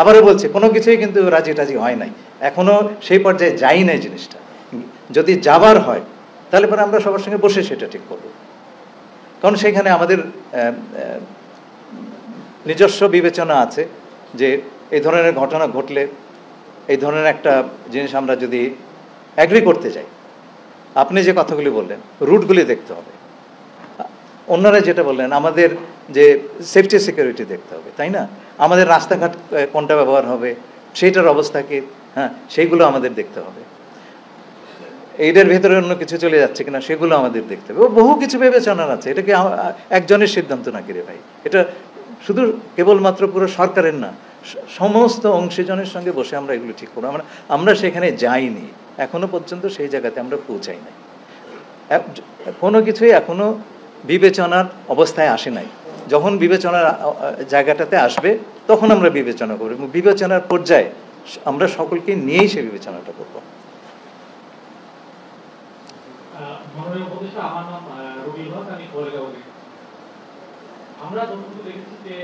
আবারও বলছি, কোনো কিছুই কিন্তু রাজি টাজি হয় নাই, এখনো সেই পর্যায়ে যাই নাই জিনিসটা। যদি যাবার হয় তাহলে পরে আমরা সবার সঙ্গে বসে সেটা ঠিক করব, কারণ সেখানে আমাদের নিজস্ব বিবেচনা আছে যে এই ধরনের ঘটনা ঘটলে এই ধরনের একটা জিনিস আমরা যদি অ্যাগ্রি করতে যাই, আপনি যে কথাগুলি বললেন রুটগুলি দেখতে হবে, অন্যরা যেটা বললেন আমাদের যে সেফটি সিকিউরিটি দেখতে হবে, তাই না? আমাদের রাস্তাঘাট কোনটা ব্যবহার হবে, সেইটার অবস্থা কি, হ্যাঁ সেইগুলো আমাদের দেখতে হবে। এইটার ভেতরে অন্য কিছু চলে যাচ্ছে কিনা সেগুলো আমাদের দেখতে হবে। বহু কিছু বিবেচনার আছে, এটা কি একজনের সিদ্ধান্ত নাকি রে ভাই? এটা শুধু কেবলমাত্র পুরো সরকারের না, সমস্ত অংশীজনের সঙ্গে বসে আমরা এগুলো ঠিক করবো। আমরা সেখানে যাইনি, এখনো পর্যন্ত সেই জায়গাতে আমরা পৌঁছাই নাই। কোনো কিছুই এখনো বিবেচনার অবস্থায় আসে নাই। যখন বিবেচনার জায়গাটাতে আসবে তখন আমরা বিবেচনা করব, এবং বিবেচনার পর্যায়ে আমরা সকলকে নিয়েই সে বিবেচনাটা করবো। আমার নাম রবিউল হক, আমি কোলগাঁও থেকে। আমরা যতটুকু দেখেছি যে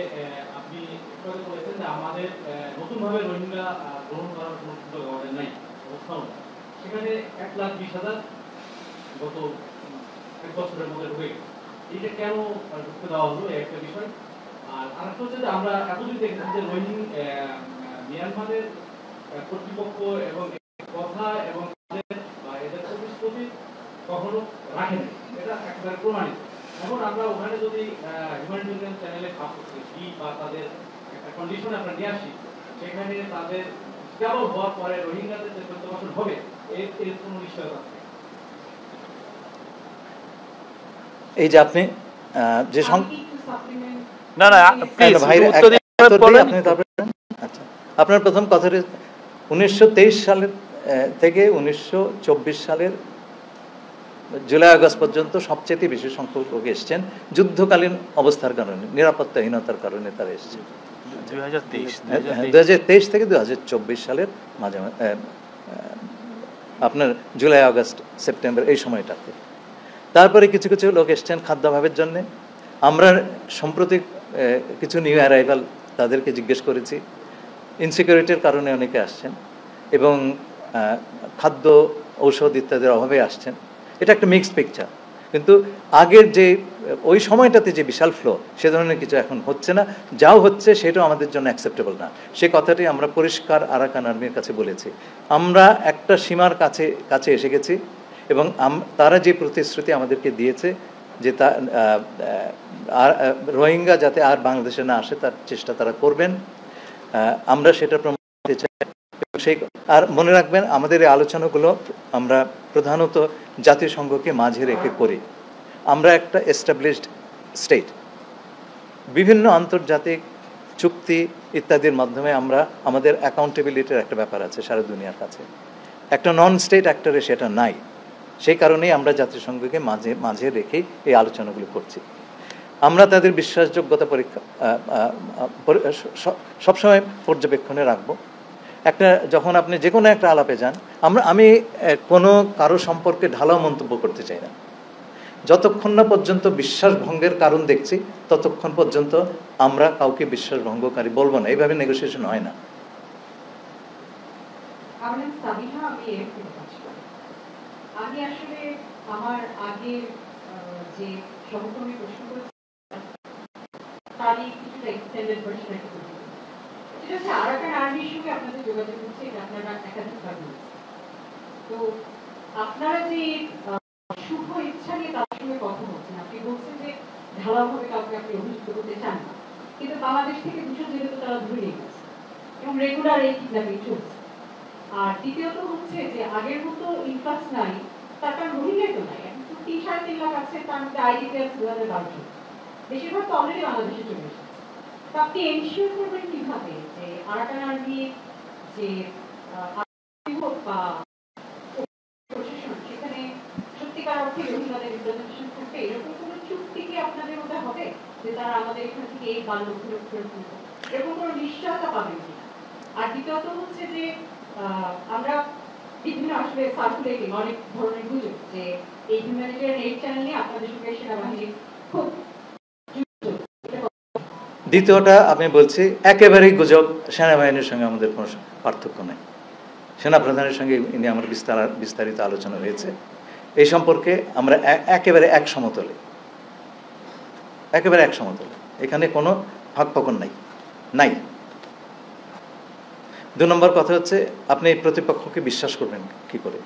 আপনি বলেছেন যে আমাদের নতুনভাবে রোহিঙ্গা গ্রহণ করার কোনো সুযোগ আমাদের নাই, অবস্থাও নেই। সেখানে 1,20,000 গত 1 বছরের মধ্যে ঢুকে গেছে। এইটা কেন ঢুকতে দেওয়া হলো একটা বিষয়। আর আরেকটা হচ্ছে যে আমরা এতদিন দেখেছি যে মিয়ানমারের কর্তৃপক্ষ এবং কথা এবং এদের প্রতিশ্রুতি কখনো রাখেনি, এটা একেবারে প্রমাণিত। এখন আমরা ওখানে যদি হিউম্যানিটেরিয়ান চ্যানেলে কাজ করতে বা তাদের একটা কন্ডিশন আমরা নিয়ে আসি, সেখানে তাদের স্টেবল হওয়ার পরে রোহিঙ্গাদের যে প্রত্যাবাসন হবে এর কোনো নিশ্চয়তা আছে? এই যে আপনি যে না প্লিজ উত্তর আপনি তারপরে আচ্ছা, আপনার প্রথম কথাটি 1923 সালের থেকে 1924 সালের জুলাই আগস্ট পর্যন্ত সবচেয়ে বেশি সংখ্যক লোক এসছেন যুদ্ধকালীন অবস্থার কারণে, নিরাপত্তাহীনতার কারণে তারা এসছেন 2023 থেকে 2024 সালের মাঝে আপনার জুলাই আগস্ট সেপ্টেম্বর এই সময়টাতে। তারপরে কিছু কিছু লোক এসছেন খাদ্যাভাবের জন্যে। আমরা সম্প্রতি কিছু নিউ অ্যারাইভাল তাদেরকে জিজ্ঞেস করেছি, ইনসিকিউরিটির কারণে অনেকে আসছেন এবং খাদ্য ঔষধ ইত্যাদির অভাবে আসছেন। এটা একটা মিক্সড পিকচার, কিন্তু আগের যে ওই সময়টাতে যে বিশাল ফ্লো সে ধরনের কিছু এখন হচ্ছে না, যাও হচ্ছে সেটাও আমাদের জন্য অ্যাকসেপ্টেবল না। সে কথাটি আমরা পরিষ্কার আরাকান আর্মির কাছে বলেছি। আমরা একটা সীমার কাছে এসে গেছি এবং তারা যে প্রতিশ্রুতি আমাদেরকে দিয়েছে যে রোহিঙ্গা যাতে আর বাংলাদেশে না আসে তার চেষ্টা তারা করবেন, আমরা সেটা প্রমাণ করতে চাই। সেই আর মনে রাখবেন, আমাদের এই আলোচনাগুলো আমরা প্রধানত জাতিসংঘকে মাঝে রেখে করি। আমরা একটা এস্টাবলিশড স্টেট, বিভিন্ন আন্তর্জাতিক চুক্তি ইত্যাদির মাধ্যমে আমরা আমাদের অ্যাকাউন্টেবিলিটির একটা ব্যাপার আছে সারা দুনিয়ার কাছে। একটা নন স্টেট অ্যাক্টরে সেটা নাই, সেই কারণেই আমরা জাতিসংঘকে মাঝে রেখেই এই আলোচনাগুলো করছি। আমরা তাদের বিশ্বাসযোগ্যতা পরীক্ষা সবসময় পর্যবেক্ষণে রাখবো। যখন আপনি যে কোনো একটা আলাপে যান, আমি কোনো কারো সম্পর্কে ঢালাও মন্তব্য করতে চাই না। যতক্ষণ না পর্যন্ত বিশ্বাস ভঙ্গের কারণ দেখছি ততক্ষণ পর্যন্ত আমরা কাউকে বিশ্বাস ভঙ্গকারী বলবো না। এইভাবে নেগোসিয়েশন হয় না। আমি আসলে আমার আগে যে সহকর্মী প্রশ্ন করেছি তারই কিছুটা এক্সটেন্ডেড ভার্সন একটা করতে, যেটা হচ্ছে আরাকান আর্মির সঙ্গে আপনাদের যোগাযোগ হচ্ছে, এটা আপনারা একাধিকভাবে। তো আপনারা যে শুভ ইচ্ছা নিয়ে তার সঙ্গে কথা বলছেন, আপনি বলছেন যে ঢালাওভাবে কাউকে আপনি অভিযুক্ত করতে চান না, কিন্তু বাংলাদেশ থেকে 200 জেলে তো তারা ধরে নিয়ে গেছে এবং রেগুলার এই কিডন্যাপিং চলছে। আর দ্বিতীয়ত হচ্ছে যে আগের মতো ইনফ্লাক্স নাই, তার কারণ রোহিঙ্গাই তো নাই, এখন তো 3-3.5 লাখ আছে, তার মধ্যে আইডিপি আছে 2012 জন, বেশিরভাগ তো অলরেডি বাংলাদেশে চলে এসেছে। তো আপনি এনশিওর করবেন কিভাবে যে আরাকান আর্মির যে হোক বা প্রশাসন সেখানে সত্যিকার অর্থে রোহিঙ্গাদের রিপ্রেজেন্টেশন করতে এরকম কোনো চুক্তি কি আপনাদের মধ্যে হবে যে তারা আমাদের এখান থেকে এই বাল্য ফেরত নেবে, এরকম কোনো নিশ্চয়তা পাবেন কিনা? আর দ্বিতীয়ত হচ্ছে যে আমরা বিভিন্ন আসলে সার্কুলেটিং অনেক ধরনের গুজব যে এই হিউম্যানিটেরিয়ান এইড চ্যানেল নিয়ে আপনাদের সঙ্গে সেনাবাহিনী খুব। দ্বিতীয়টা আমি বলছি একেবারেই গুজব, সেনাবাহিনীর সঙ্গে আমাদের কোনো পার্থক্য নেই। সেনাপ্রধানের সঙ্গে ইনি আমার বিস্তারিত আলোচনা হয়েছে এই সম্পর্কে। আমরা একেবারে এক সমতলে, একেবারে এক সমতলে, এখানে কোনো ফাঁকফোকর নাই। 2 নম্বর কথা হচ্ছে আপনি প্রতিপক্ষকে বিশ্বাস করবেন কি করে?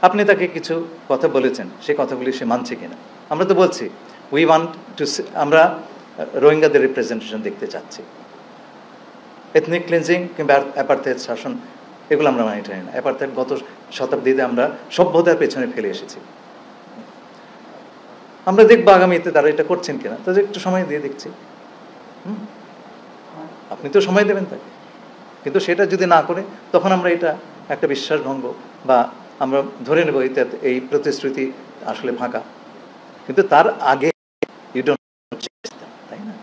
আপনি তাকে কিছু কথা বলেছেন, সেই কথাগুলি সে মানছে কিনা। আমরা তো বলছি উই ওয়ান্ট টু, আমরা রোহিঙ্গাদের রিপ্রেজেন্টেশন দেখতে চাচ্ছি। এথনিক ক্লিনজিং কিংবা অ্যাপার্থাইড শাসন এগুলো আমরা মানি টানি না। অ্যাপার্থাইড গত শতাব্দীতে আমরা সভ্যতার পেছনে ফেলে এসেছি। আমরা দেখবো আগামীতে তারা এটা করছেন কিনা, তাদের একটু সময় দিয়ে দেখছি। আপনি তো সময় দেবেন তাকে, কিন্তু সেটা যদি না করে তখন আমরা এটা একটা বিশ্বাসভঙ্গ বা আমরা ধরে নেব এই প্রতিশ্রুতি আসলে ফাঁকা। কিন্তু তার আগে ইউ ডোন্ট, তাই না?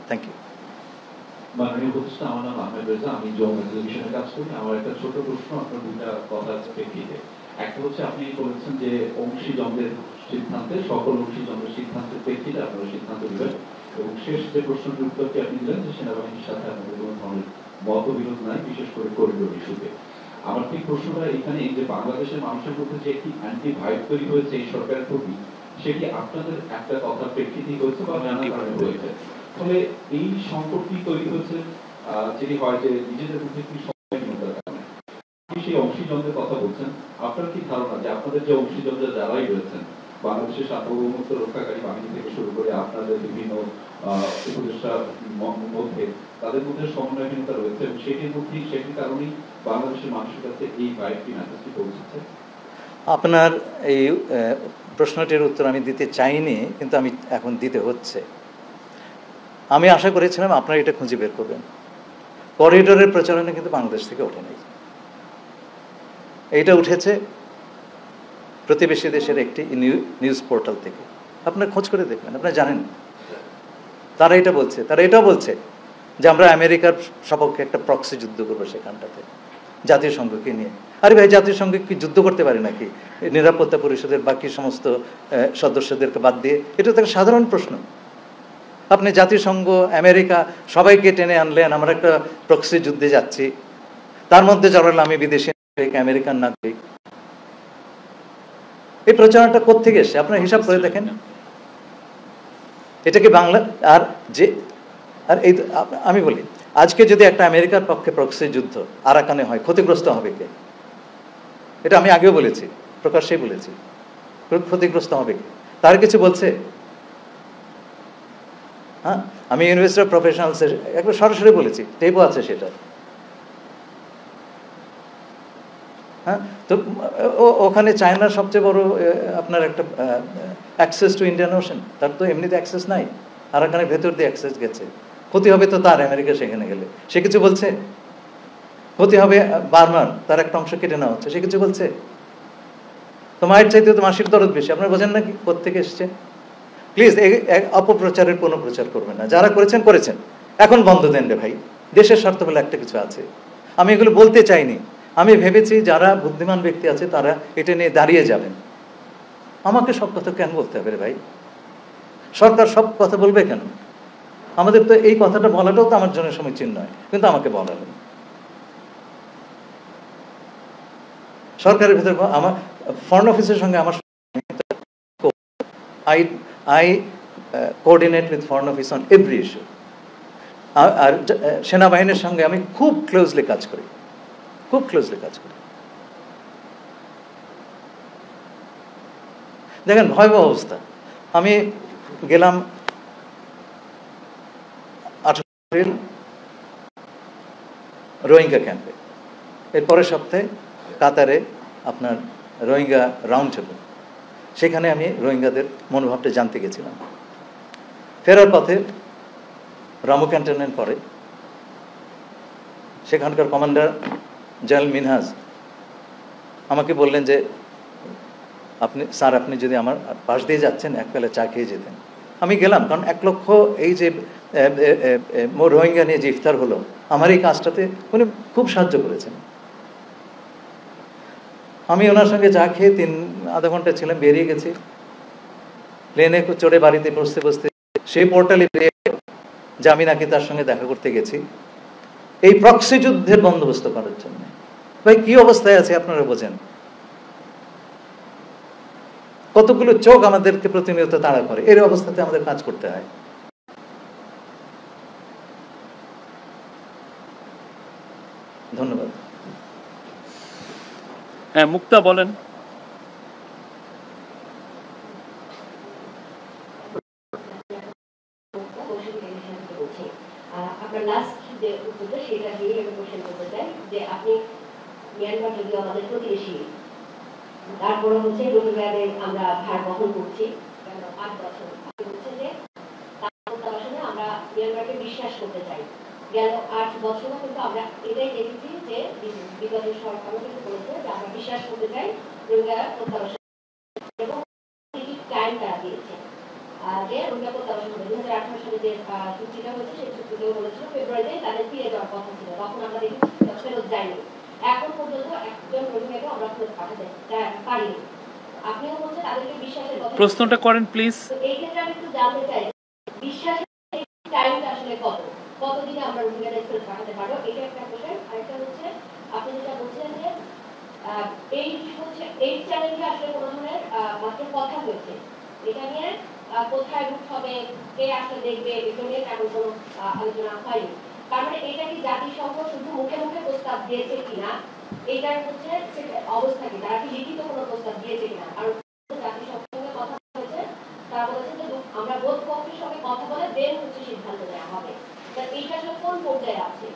Thank you. মাননীয় উপদেষ্টা, আমার নাম আহমেদ রেজা, আমি জব এক্সিবিশনে কাজ করি। আমার একটা ছোট প্রশ্ন আপনার 2টা কথার প্রেক্ষিতে। একটা হচ্ছে আপনি বলেছেন যে অংশীজনদের সিদ্ধান্তে, সকল অংশীজনদের সিদ্ধান্তের প্রেক্ষিতে আপনারা সিদ্ধান্ত নেবেন, এবং শেষ যে প্রশ্নটির উত্তরটি আপনি দিলেন যে সেনাবাহিনীর সাথে আপনাদের কোনো ধরনের মতবিরোধ নাই, বিশেষ করে করিডোর ইস্যুতে। আমার ঠিক প্রশ্নটা এখানে যে বাংলাদেশের মানুষের মধ্যে যে একটি অ্যান্টি ভাইব তৈরি হয়েছে এই সরকারের প্রতি, সেটি আপনাদের একটা কথার প্রেক্ষিতেই হয়েছে বা নানা কারণে হয়েছে। ফলে এই সংকটটি তৈরি হয়েছে যেটি হয় যে নিজেদের মধ্যে একটি সংশয়হীনতার কারণে। সেই অংশীজনদের কথা বলছেন, আপনার কি ধারণা যে আপনাদের যে অংশীজনদের যারাই রয়েছেন বাংলাদেশের সার্বভৌমত্ব রক্ষাকারী বাহিনী থেকে শুরু করে আপনাদের বিভিন্ন উপদেষ্টার মধ্যে, তাদের মধ্যে সমন্বয়হীনতা রয়েছে এবং সেটির কারণেই বাংলাদেশের মানুষের কাছে এই ভাইবটি মেসেজটি পৌঁছেছে? আপনার এই প্রশ্নটির উত্তর আমি দিতে চাইনি, কিন্তু আমি এখন দিতে হচ্ছে। আমি আশা করেছিলাম আপনারা এটা খুঁজে বের করবেন। করিডোরের প্রচারণা কিন্তু বাংলাদেশ থেকে ওঠে নাই, এইটা উঠেছে প্রতিবেশী দেশের একটি নিউজ পোর্টাল থেকে। আপনার খোঁজ করে দেখবেন, আপনারা জানেন তারা এটা বলছে। তারা এটাও বলছে যে আমরা আমেরিকার সপক্ষে একটা প্রক্সি যুদ্ধ করবো সেখানটাতে জাতিসংঘকে নিয়ে। আরে ভাই, জাতিসংঘ কি যুদ্ধ করতে পারে নাকি নিরাপত্তা পরিষদের বাকি সমস্ত সদস্যদেরকে বাদ দিয়ে? এটা তো একটা সাধারণ প্রশ্ন। আপনি জাতিসংঘ, আমেরিকা সবাইকে টেনে আনলেন, আমরা একটা প্রক্সি যুদ্ধে যাচ্ছি, তার মধ্যে জড়ালো আমি বিদেশি নাগরিক, আমেরিকান নাগরিক। এই প্রচারণাটা কোত্থেকে এসছে আপনারা হিসাব করে দেখেন। এটা কি বাংলা? আর এই আমি বলি, আজকে যদি একটা আমেরিকার পক্ষে প্রক্সি যুদ্ধ আরাকানে হয়, ক্ষতিগ্রস্ত হবে কে? এটা আমি আগেও বলেছি, প্রকাশ্যেই বলেছি, ক্ষতিগ্রস্ত হবে কে? তার কিছু বলছে? হ্যাঁ, আমি ইউনিভার্সিটি অফ প্রফেশনালসের একবার সরাসরি বলেছি, টেপও আছে সেটা। হ্যাঁ, তো ওখানে চায়নার সবচেয়ে বড় আপনার একটা অ্যাক্সেস টু ইন্ডিয়ান ওশান, তার তো এমনিতে অ্যাক্সেস নাই, আরাকানের ভেতর দিয়ে অ্যাক্সেস গেছে। ক্ষতি হবে তো তার আমেরিকা সেখানে গেলে, সে কিছু বলছে? ক্ষতি হবে বার্মার, তার একটা অংশ কেটে নেওয়া হচ্ছে, সে কিছু বলছে? তো মায়ের চাইতে তো মাসির দরদ বেশি, আপনারা বোঝেন নাকি কোত্থেকে এসছে? প্লিজ অপপ্রচারের কোনো প্রচার করবেন না, যারা করেছেন করেছেন, এখন বন্ধ দেন রে ভাই, দেশের স্বার্থ বলে একটা কিছু আছে। আমি এগুলো বলতে চাইনি, আমি ভেবেছি যারা বুদ্ধিমান ব্যক্তি আছে তারা এটা নিয়ে দাঁড়িয়ে যাবেন। আমাকে সব কথা কেন বলতে হবে রে ভাই? সরকার সব কথা বলবে কেন? আমাদের তো এই কথাটা বলাটাও তো আমার জন্য সমীচীন নয়, কিন্তু আমাকে বলালেন। সরকারের ভেতরে আমার ফরেন অফিসের সঙ্গে আমার I coordinate with Foreign Office on every issue. আর সেনাবাহিনীর সঙ্গে আমি খুব ক্লোজলি কাজ করি, খুব ক্লোজলি কাজ করি। দেখেন ভয়াবহ অবস্থা। আমি গেলাম এপ্রিল রোহিঙ্গা ক্যাম্পে, এর পরের সপ্তাহে কাতারে আপনার রোহিঙ্গা রাউন্ড টেবল, সেখানে আমি রোহিঙ্গাদের মনোভাবটা জানতে গেছিলাম। ফেরার পথে রামু ক্যান্টনমেন্ট পরে সেখানকার কমান্ডার জেনারেল মিনহাজ আমাকে বললেন যে স্যার আপনি যদি আমার পাশ দিয়ে যাচ্ছেন এক বেলা চা খেয়ে যেতেন। আমি গেলাম, কারণ 1 লক্ষ এই যে রোহিঙ্গা নিয়ে যে ইফতার হলো, আমার এই কাজটাতে উনি খুব সাহায্য করেছেন। আমি ওনার সঙ্গে চা খেয়ে আধা ঘন্টা ছিলাম, বেরিয়ে গেছি। প্লেনে চড়ে বাড়িতে বসতে বসতে সেই পোর্টালে যে আমি নাকি তার সঙ্গে দেখা করতে গেছি এই প্রক্সি যুদ্ধের বন্দোবস্ত করার জন্য। ভাই কি অবস্থায় আছে আপনারা বোঝেন? কতগুলো চোখ আমাদেরকে প্রতিনিয়ত তাড়া করে, এর অবস্থাতে আমাদের কাজ করতে হয়। ধন্যবাদ। হ্যাঁ, মুক্তা বলেন। আপনার লাস্ট যে উত্তরটা সেটা দিয়ে আমি কোশ্চেন করতে চাই যে আপনি মিয়ানমার যদিও আমাদের প্রতিবেশী, তারপরে হচ্ছে রোহিঙ্গাদের আমরা ভার বহন করছি 8 বছর। হচ্ছে যে আমরা মিয়ানমারকে বিশ্বাস করতে চাই। গেল 8 বছরও কিন্তু আমরা এটাই দেখেছি যে বিগতের সরকারও কিন্তু বলেছে যে আমরা বিশ্বাস করতে চাই রোহিঙ্গারা প্রত্যাবাসন, এবং টাইম তারা দিয়েছে যে রোহিঙ্গা প্রত্যাবাসন করে 2018 সালে যে চুক্তিটা হয়েছে সেই চুক্তিতেও বলেছিল ফেব্রুয়ারিতে তাদের ফিরে যাওয়ার কথা ছিল, তখন আমরা দেখেছি ফেরত যায়নি। এখন পর্যন্ত একজন রোহিঙ্গাকে আমরা ফেরত পাঠাতে পারিনি। আপনিও বলছেন তাদেরকে বিশ্বাসের কথা। প্রশ্নটা করেন প্লিজ। এই ক্ষেত্রে আমি একটু জানতে চাই বিশ্বাসের টাইমটা আসলে কতদিনে আমরা রোহিঙ্গাদের ফেরত পাঠাতে পারবো, এটা একটা কোশ্চেন। আরেকটা হচ্ছে আপনি যেটা বলছেন যে এই চ্যানেলে আসলে কোনো ধরনের মাত্র কথা হয়েছে, এটা নিয়ে কোথায় রুট হবে, কে আসলে দেখবে, এটা নিয়ে তেমন কোনো আলোচনা হয়নি। তার মানে এটা কি জাতিসংঘ শুধু মুখে মুখে প্রস্তাব দিয়েছে কিনা, এটার হচ্ছে অবস্থা কি, তারা কি লিখিত কোনো প্রস্তাব দিয়েছে কিনা? আর জাতিসংঘের সঙ্গে কথা হয়েছে, তারা বলেছে যে আমরা বোধ পক্ষের সঙ্গে কথা বলে দেন হচ্ছে সিদ্ধান্ত নেওয়া হবে। এইটা আসলে কোন পর্যায়ে আছে,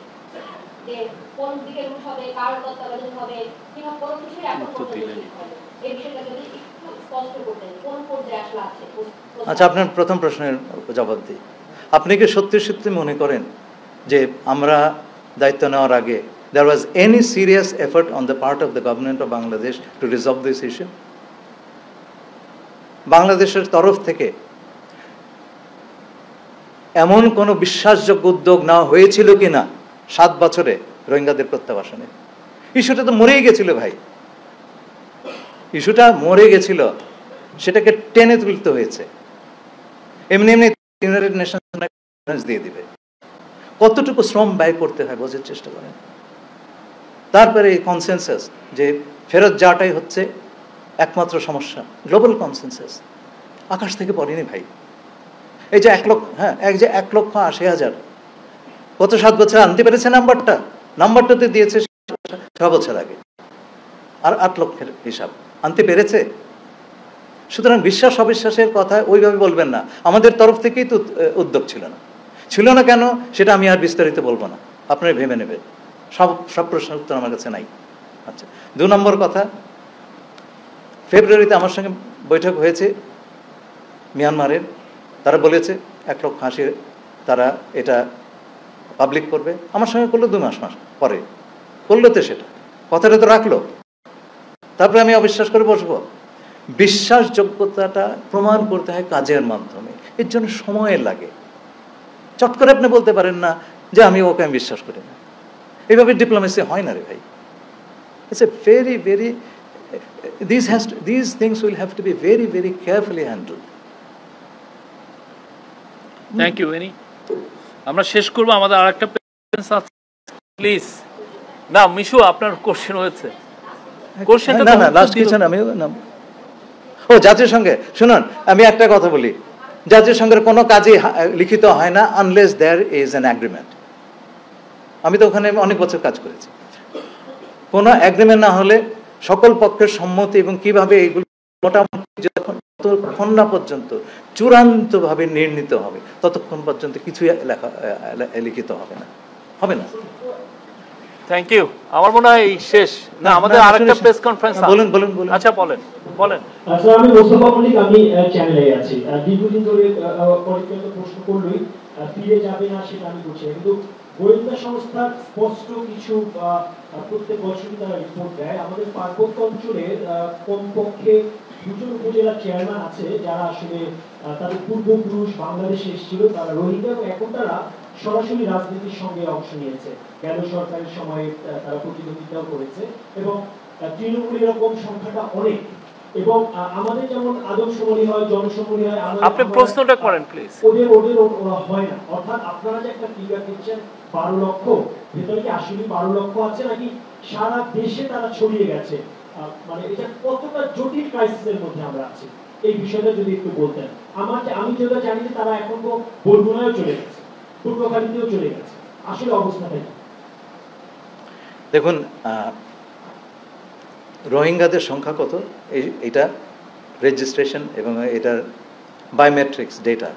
যে কোন দিকে রুট হবে, কার তত্ত্বাবধান হবে, কিংবা কোনো কিছুই এখন পর্যন্ত ঠিক হয়নি। এই বিষয়টা যদি একটু স্পষ্ট করতেন, কোন পর্যায়ে আসলে আছে। আচ্ছা, আপনার প্রথম প্রশ্নের জবাব দিই। আপনি কি সত্যি সত্যি মনে করেন যে আমরা দায়িত্ব নেওয়ার আগে there was any serious effort on the part of the government of Bangladesh to resolve this issue? বাংলাদেশের তরফ থেকে এমন কোনো বিশ্বাসযোগ্য উদ্যোগ নেওয়া হয়েছিল কিনা 7 বছরে রোহিঙ্গাদের প্রত্যাবাসনে? ইস্যুটা তো মরেই গেছিল ভাই, ইস্যুটা মরে গেছিল, সেটাকে টেনে তুলতে হয়েছে। এমনি এমনি ইউনাইটেড নেশনস দিয়ে দিবে? কতটুকু শ্রম ব্যয় করতে হয় বোঝার চেষ্টা করেন। তারপরে এই কনসেনসাস যে ফেরত যাওয়াটাই হচ্ছে একমাত্র সমস্যা, গ্লোবাল কনসেনসাস আকাশ থেকে পড়েনি ভাই। এই যে 1,80,000 গত 7 বছর আনতে পেরেছে নাম্বারটাতে দিয়েছে 6 বছর আগে, আর 8 লক্ষের হিসাব আনতে পেরেছে। সুতরাং বিশ্বাস অবিশ্বাসের কথা ওইভাবে বলবেন না। আমাদের তরফ থেকেই তো উদ্যোগ ছিল না কেন সেটা আমি আর বিস্তারিত বলবো না, আপনারা ভেবে নেবেন। সব প্রশ্নের উত্তর আমার কাছে নাই। আচ্ছা, 2 নম্বর কথা, ফেব্রুয়ারিতে আমার সঙ্গে বৈঠক হয়েছে মিয়ানমারের। তারা বলেছে 1,80,000 তারা এটা পাবলিক করবে। আমার সঙ্গে করলো 2 মাস পরে করলো, তো সেটা কথাটা তো রাখলো। তারপরে আমি অবিশ্বাস করে বসবো? বিশ্বাসযোগ্যতাটা প্রমাণ করতে হয় কাজের মাধ্যমে, এর জন্য সময় লাগে। চট করে আপনি বলতে পারেন না যে আমি বিশ্বাস করি না। এইভাবে ডিপ্লোমেসি হয় না রে ভাই। It's a very these things will have to be very carefully handled. Thank you Annie. আমরা শেষ করবো, আমাদের আরেকটা পেশেন্স আছে প্লিজ। না মিশু, আপনার কোশ্চেন হয়েছে। কোশ্চেনটা না লাস্ট কিছু না, আমি জাতিসংঘে শুনুন, আমি একটা কথা বলি, জাতিসংঘের কোনো কাজই লিখিত হয় না unless there is an agreement. আমি তো ওখানে অনেক বছর কাজ করেছি। কোনো এগ্রিমেন্ট না হলে সকল পক্ষের সম্মতি এবং কিভাবে এইগুলো মোটামুটি যখন যতক্ষণ না পর্যন্ত চূড়ান্তভাবে নির্ণীত হবে ততক্ষণ পর্যন্ত কিছুই লিখিত হবে না। Thank you. আমার মনে হয় শেষ না, আমাদের আরেকটা প্রেস কনফারেন্স। বলুন। আচ্ছা বলেন। আচ্ছা, আমি মোস্তফা মল্লিক, আমি চ্যানেলে আছি। দীর্ঘদিন ধরে পরিচিত প্রশ্ন করলেই ফিরে যাবে না সেটা আমি করছি, কিন্তু গোয়েন্দা সংস্থার স্পষ্ট কিছু প্রত্যেক বছরই তারা রিপোর্ট দেয়। আমাদের পার্বত্য অঞ্চলের কমপক্ষে 2জন উপজেলা চেয়ারম্যান আছে যারা আসলে তাদের পূর্বপুরুষ বাংলাদেশে এসেছিল, তারা রোহিঙ্গা, এবং এখন তারা সরাসরি রাজনীতির সঙ্গে অংশ নিয়েছে। গেল সরকারের সময়ে তারা প্রতিদ্বন্দ্বিতাও করেছে, এবং তৃণমূল এরকম সংখ্যাটা অনেক। এবং আমাদের যেমন আদমশুমারি হয়, জনশুমারি হয়, আপনি প্রশ্নটা করেন প্লিজ। ওদের হয় না। অর্থাৎ আপনারা যে একটা ফিগার দিচ্ছেন 12 লক্ষ, ভেতরে কি আসলে 12 লক্ষ আছে নাকি সারা দেশে তারা ছড়িয়ে গেছে? মানে এটা কতটা জটিল ক্রাইসিসের মধ্যে আমরা আছি, এই বিষয়টা যদি একটু বলতেন। আমি যেটা জানি যে তারা এখন তো বরগুনায়ও চলে গেছে, পূর্বখালীতেও চলে গেছে, আসলে অবস্থাটা কি? দেখুন, রোহিঙ্গাদের সংখ্যা কত এটা রেজিস্ট্রেশন এবং এটার বায়োমেট্রিক্স ডেটা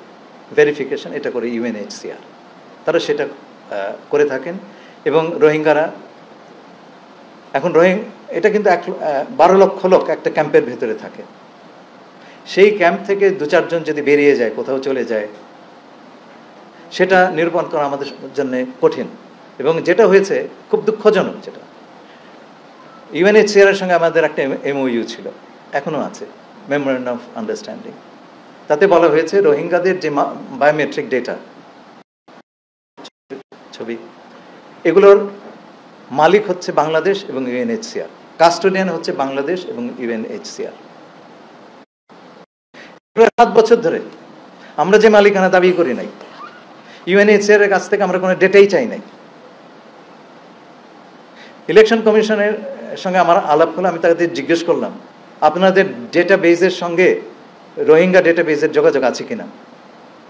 ভেরিফিকেশন এটা করে UNHCR, তারা সেটা করে থাকেন। এবং রোহিঙ্গারা এখন এটা কিন্তু 12 লক্ষ লোক একটা ক্যাম্পের ভেতরে থাকে। সেই ক্যাম্প থেকে 2-4 জন যদি বেরিয়ে যায়, কোথাও চলে যায়, সেটা নিরূপণ করা আমাদের জন্য কঠিন। এবং যেটা হয়েছে খুব দুঃখজনক, যেটা UNHCR এর সঙ্গে আমাদের একটা MOU ছিল, এখনও আছে, মেমোরেন্ডাম অফ আন্ডারস্ট্যান্ডিং। তাতে বলা হয়েছে রোহিঙ্গাদের যে বায়োমেট্রিক ডেটা, ছবি, এগুলোর মালিক হচ্ছে বাংলাদেশ এবং UNHCR, কাস্টোডিয়ান হচ্ছে বাংলাদেশ এবং UNHCR। 7 বছর ধরে আমরা যে মালিকানা দাবি করি নাই, UNHCR এর কাছ থেকে আমরা কোনো ডেটাই চাই নাই। ইলেকশন কমিশনের সঙ্গে আমার আলাপ হলো, আমি তাদের জিজ্ঞেস করলাম আপনাদের ডেটা বেজের সঙ্গে রোহিঙ্গা ডেটা বেজের যোগাযোগ আছে কিনা।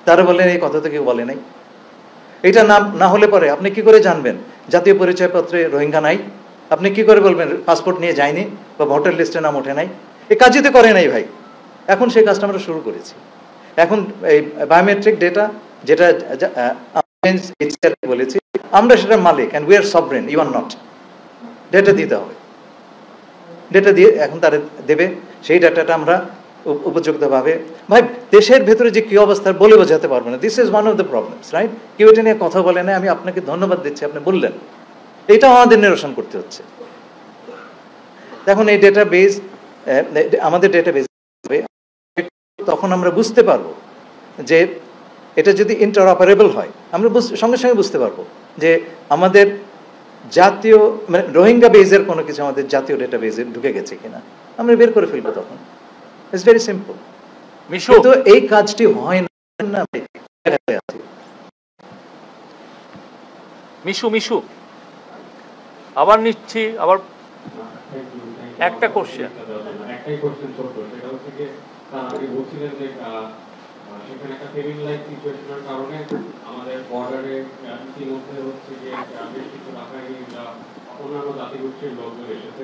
তারা বললেন এই কথা তো কেউ বলে নাই। এটা না হলে পরে আপনি কি করে জানবেন জাতীয় পরিচয়পত্রে রোহিঙ্গা নাই? আপনি কি করে বলবেন পাসপোর্ট নিয়ে যায়নি বা ভোটার লিস্টে নাম ওঠে নাই? এই কাজই তো করে নাই ভাই। এখন সেই কাজটা আমরা শুরু করেছি। এখন এই বায়োমেট্রিক ডেটা যেটা বলেছি আমরা, সেটা মালিক, and we are sovereign, you are not. Data দিতে হবে, ডেটা দিয়ে এখন তারা দেবে। সেই ডাটাটা আমরা উপযুক্তভাবে, ভাই দেশের ভেতরে যে কী অবস্থা বলে বোঝাতে পারবো না। This is one of the problems, right? কেউ এটা নিয়ে কথা বলে না। আমি আপনাকে ধন্যবাদ দিচ্ছি, আপনি বললেন, এটাও আমাদের নিরসন করতে হচ্ছে। এখন এই ডেটা বেস, আমাদের ডেটা বেস, তখন আমরা বুঝতে পারবো যে এটা যদি ইন্টারঅপারেবল হয়, আমরা সঙ্গে সঙ্গে বুঝতে পারবো যে আমাদের জাতীয়, মানে রোহিঙ্গা বেজের কোনো কিছু আমাদের জাতীয় ডেটা বেজে ঢুকে গেছে কিনা আমরা বের করে ফেলবো। তখন ইটস ভেরি সিম্পল। কিন্তু এই কাজটি হয় না। মিশু আবার নিচ্ছি, আবার একটা কোশ্চেন। একটাই কোশ্চেন ছোট, সেটা হচ্ছে যে আপনি বলছিলেন যে সেখানে একটা ফেমিন লাইফ সিচুয়েশনের কারণে আমাদের বর্ডারে ইতিমধ্যে হচ্ছে যে বেশ কিছু রাখাইনি বা অন্যান্য জাতিগোষ্ঠীর লোকজন এসেছে,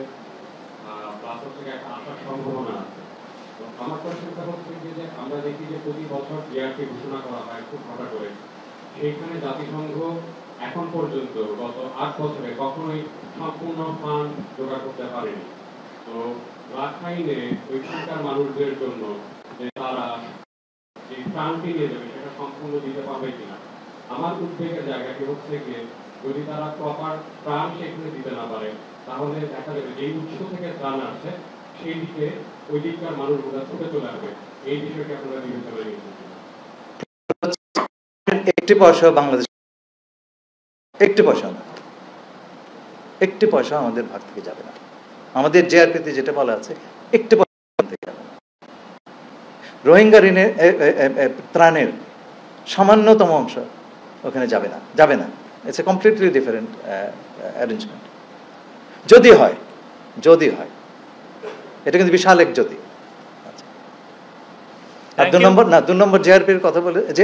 প্লাস হচ্ছে একটা আসার সম্ভাবনা আছে। তো আমার কোশ্চেনটা হচ্ছে যে আমরা দেখি যে প্রতি বছর জিআরপি ঘোষণা করা হয় খুব হঠাৎ করে, সেইখানে জাতিসংঘ এখন পর্যন্ত গত 8 বছরে কখনোই সম্পূর্ণ ফান্ড জোগাড় করতে পারেনি। তো রাখাইনে ওইখানকার মানুষদের জন্য যে তারা যে ত্রাণটি নিয়ে যাবে সেটা সম্পূর্ণ দিতে পারবে কিনা, আমার উদ্বেগের জায়গাটি হচ্ছে যে যদি তারা প্রপার ত্রাণ সেখানে দিতে না পারে, তাহলে দেখা যাবে যে উৎস থেকে ত্রাণ আসছে সেই দিকে ওই দিককার মানুষগুলো ছুটে চলে আসবে। এই বিষয়টি আপনারা বিবেচনা নিয়েছেন? একটি পয়সা বাংলাদেশ, একটি পয়সা আমাদের ভাগ থেকে যাবে না। আমাদের জিআরপিতে যেটা বলা আছে, একটি পয়সা থেকে যাবে না। রোহিঙ্গা ঋণের ত্রাণের সামান্যতম অংশ ওখানে যাবে না। It's a completely different arrangement. যদি হয়, এটা কিন্তু বিশাল এক যদি। আর 2 নম্বর জিআরপির কথা বলে যে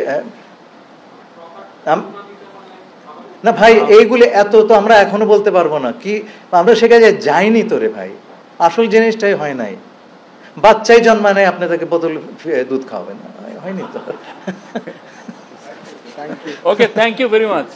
না ভাই, এইগুলি এত তো আমরা এখনো বলতে পারবো না। কি আমরা সেখানে যাইনি তো রে ভাই, আসল জিনিসটাই হয় নাই। বাচ্চাই জন্মায় নাই, আপনি তাকে বোতল দুধ খাওয়াবেন, হয়নি তো। ওকে, থ্যাংক ইউ ভেরি মাচ।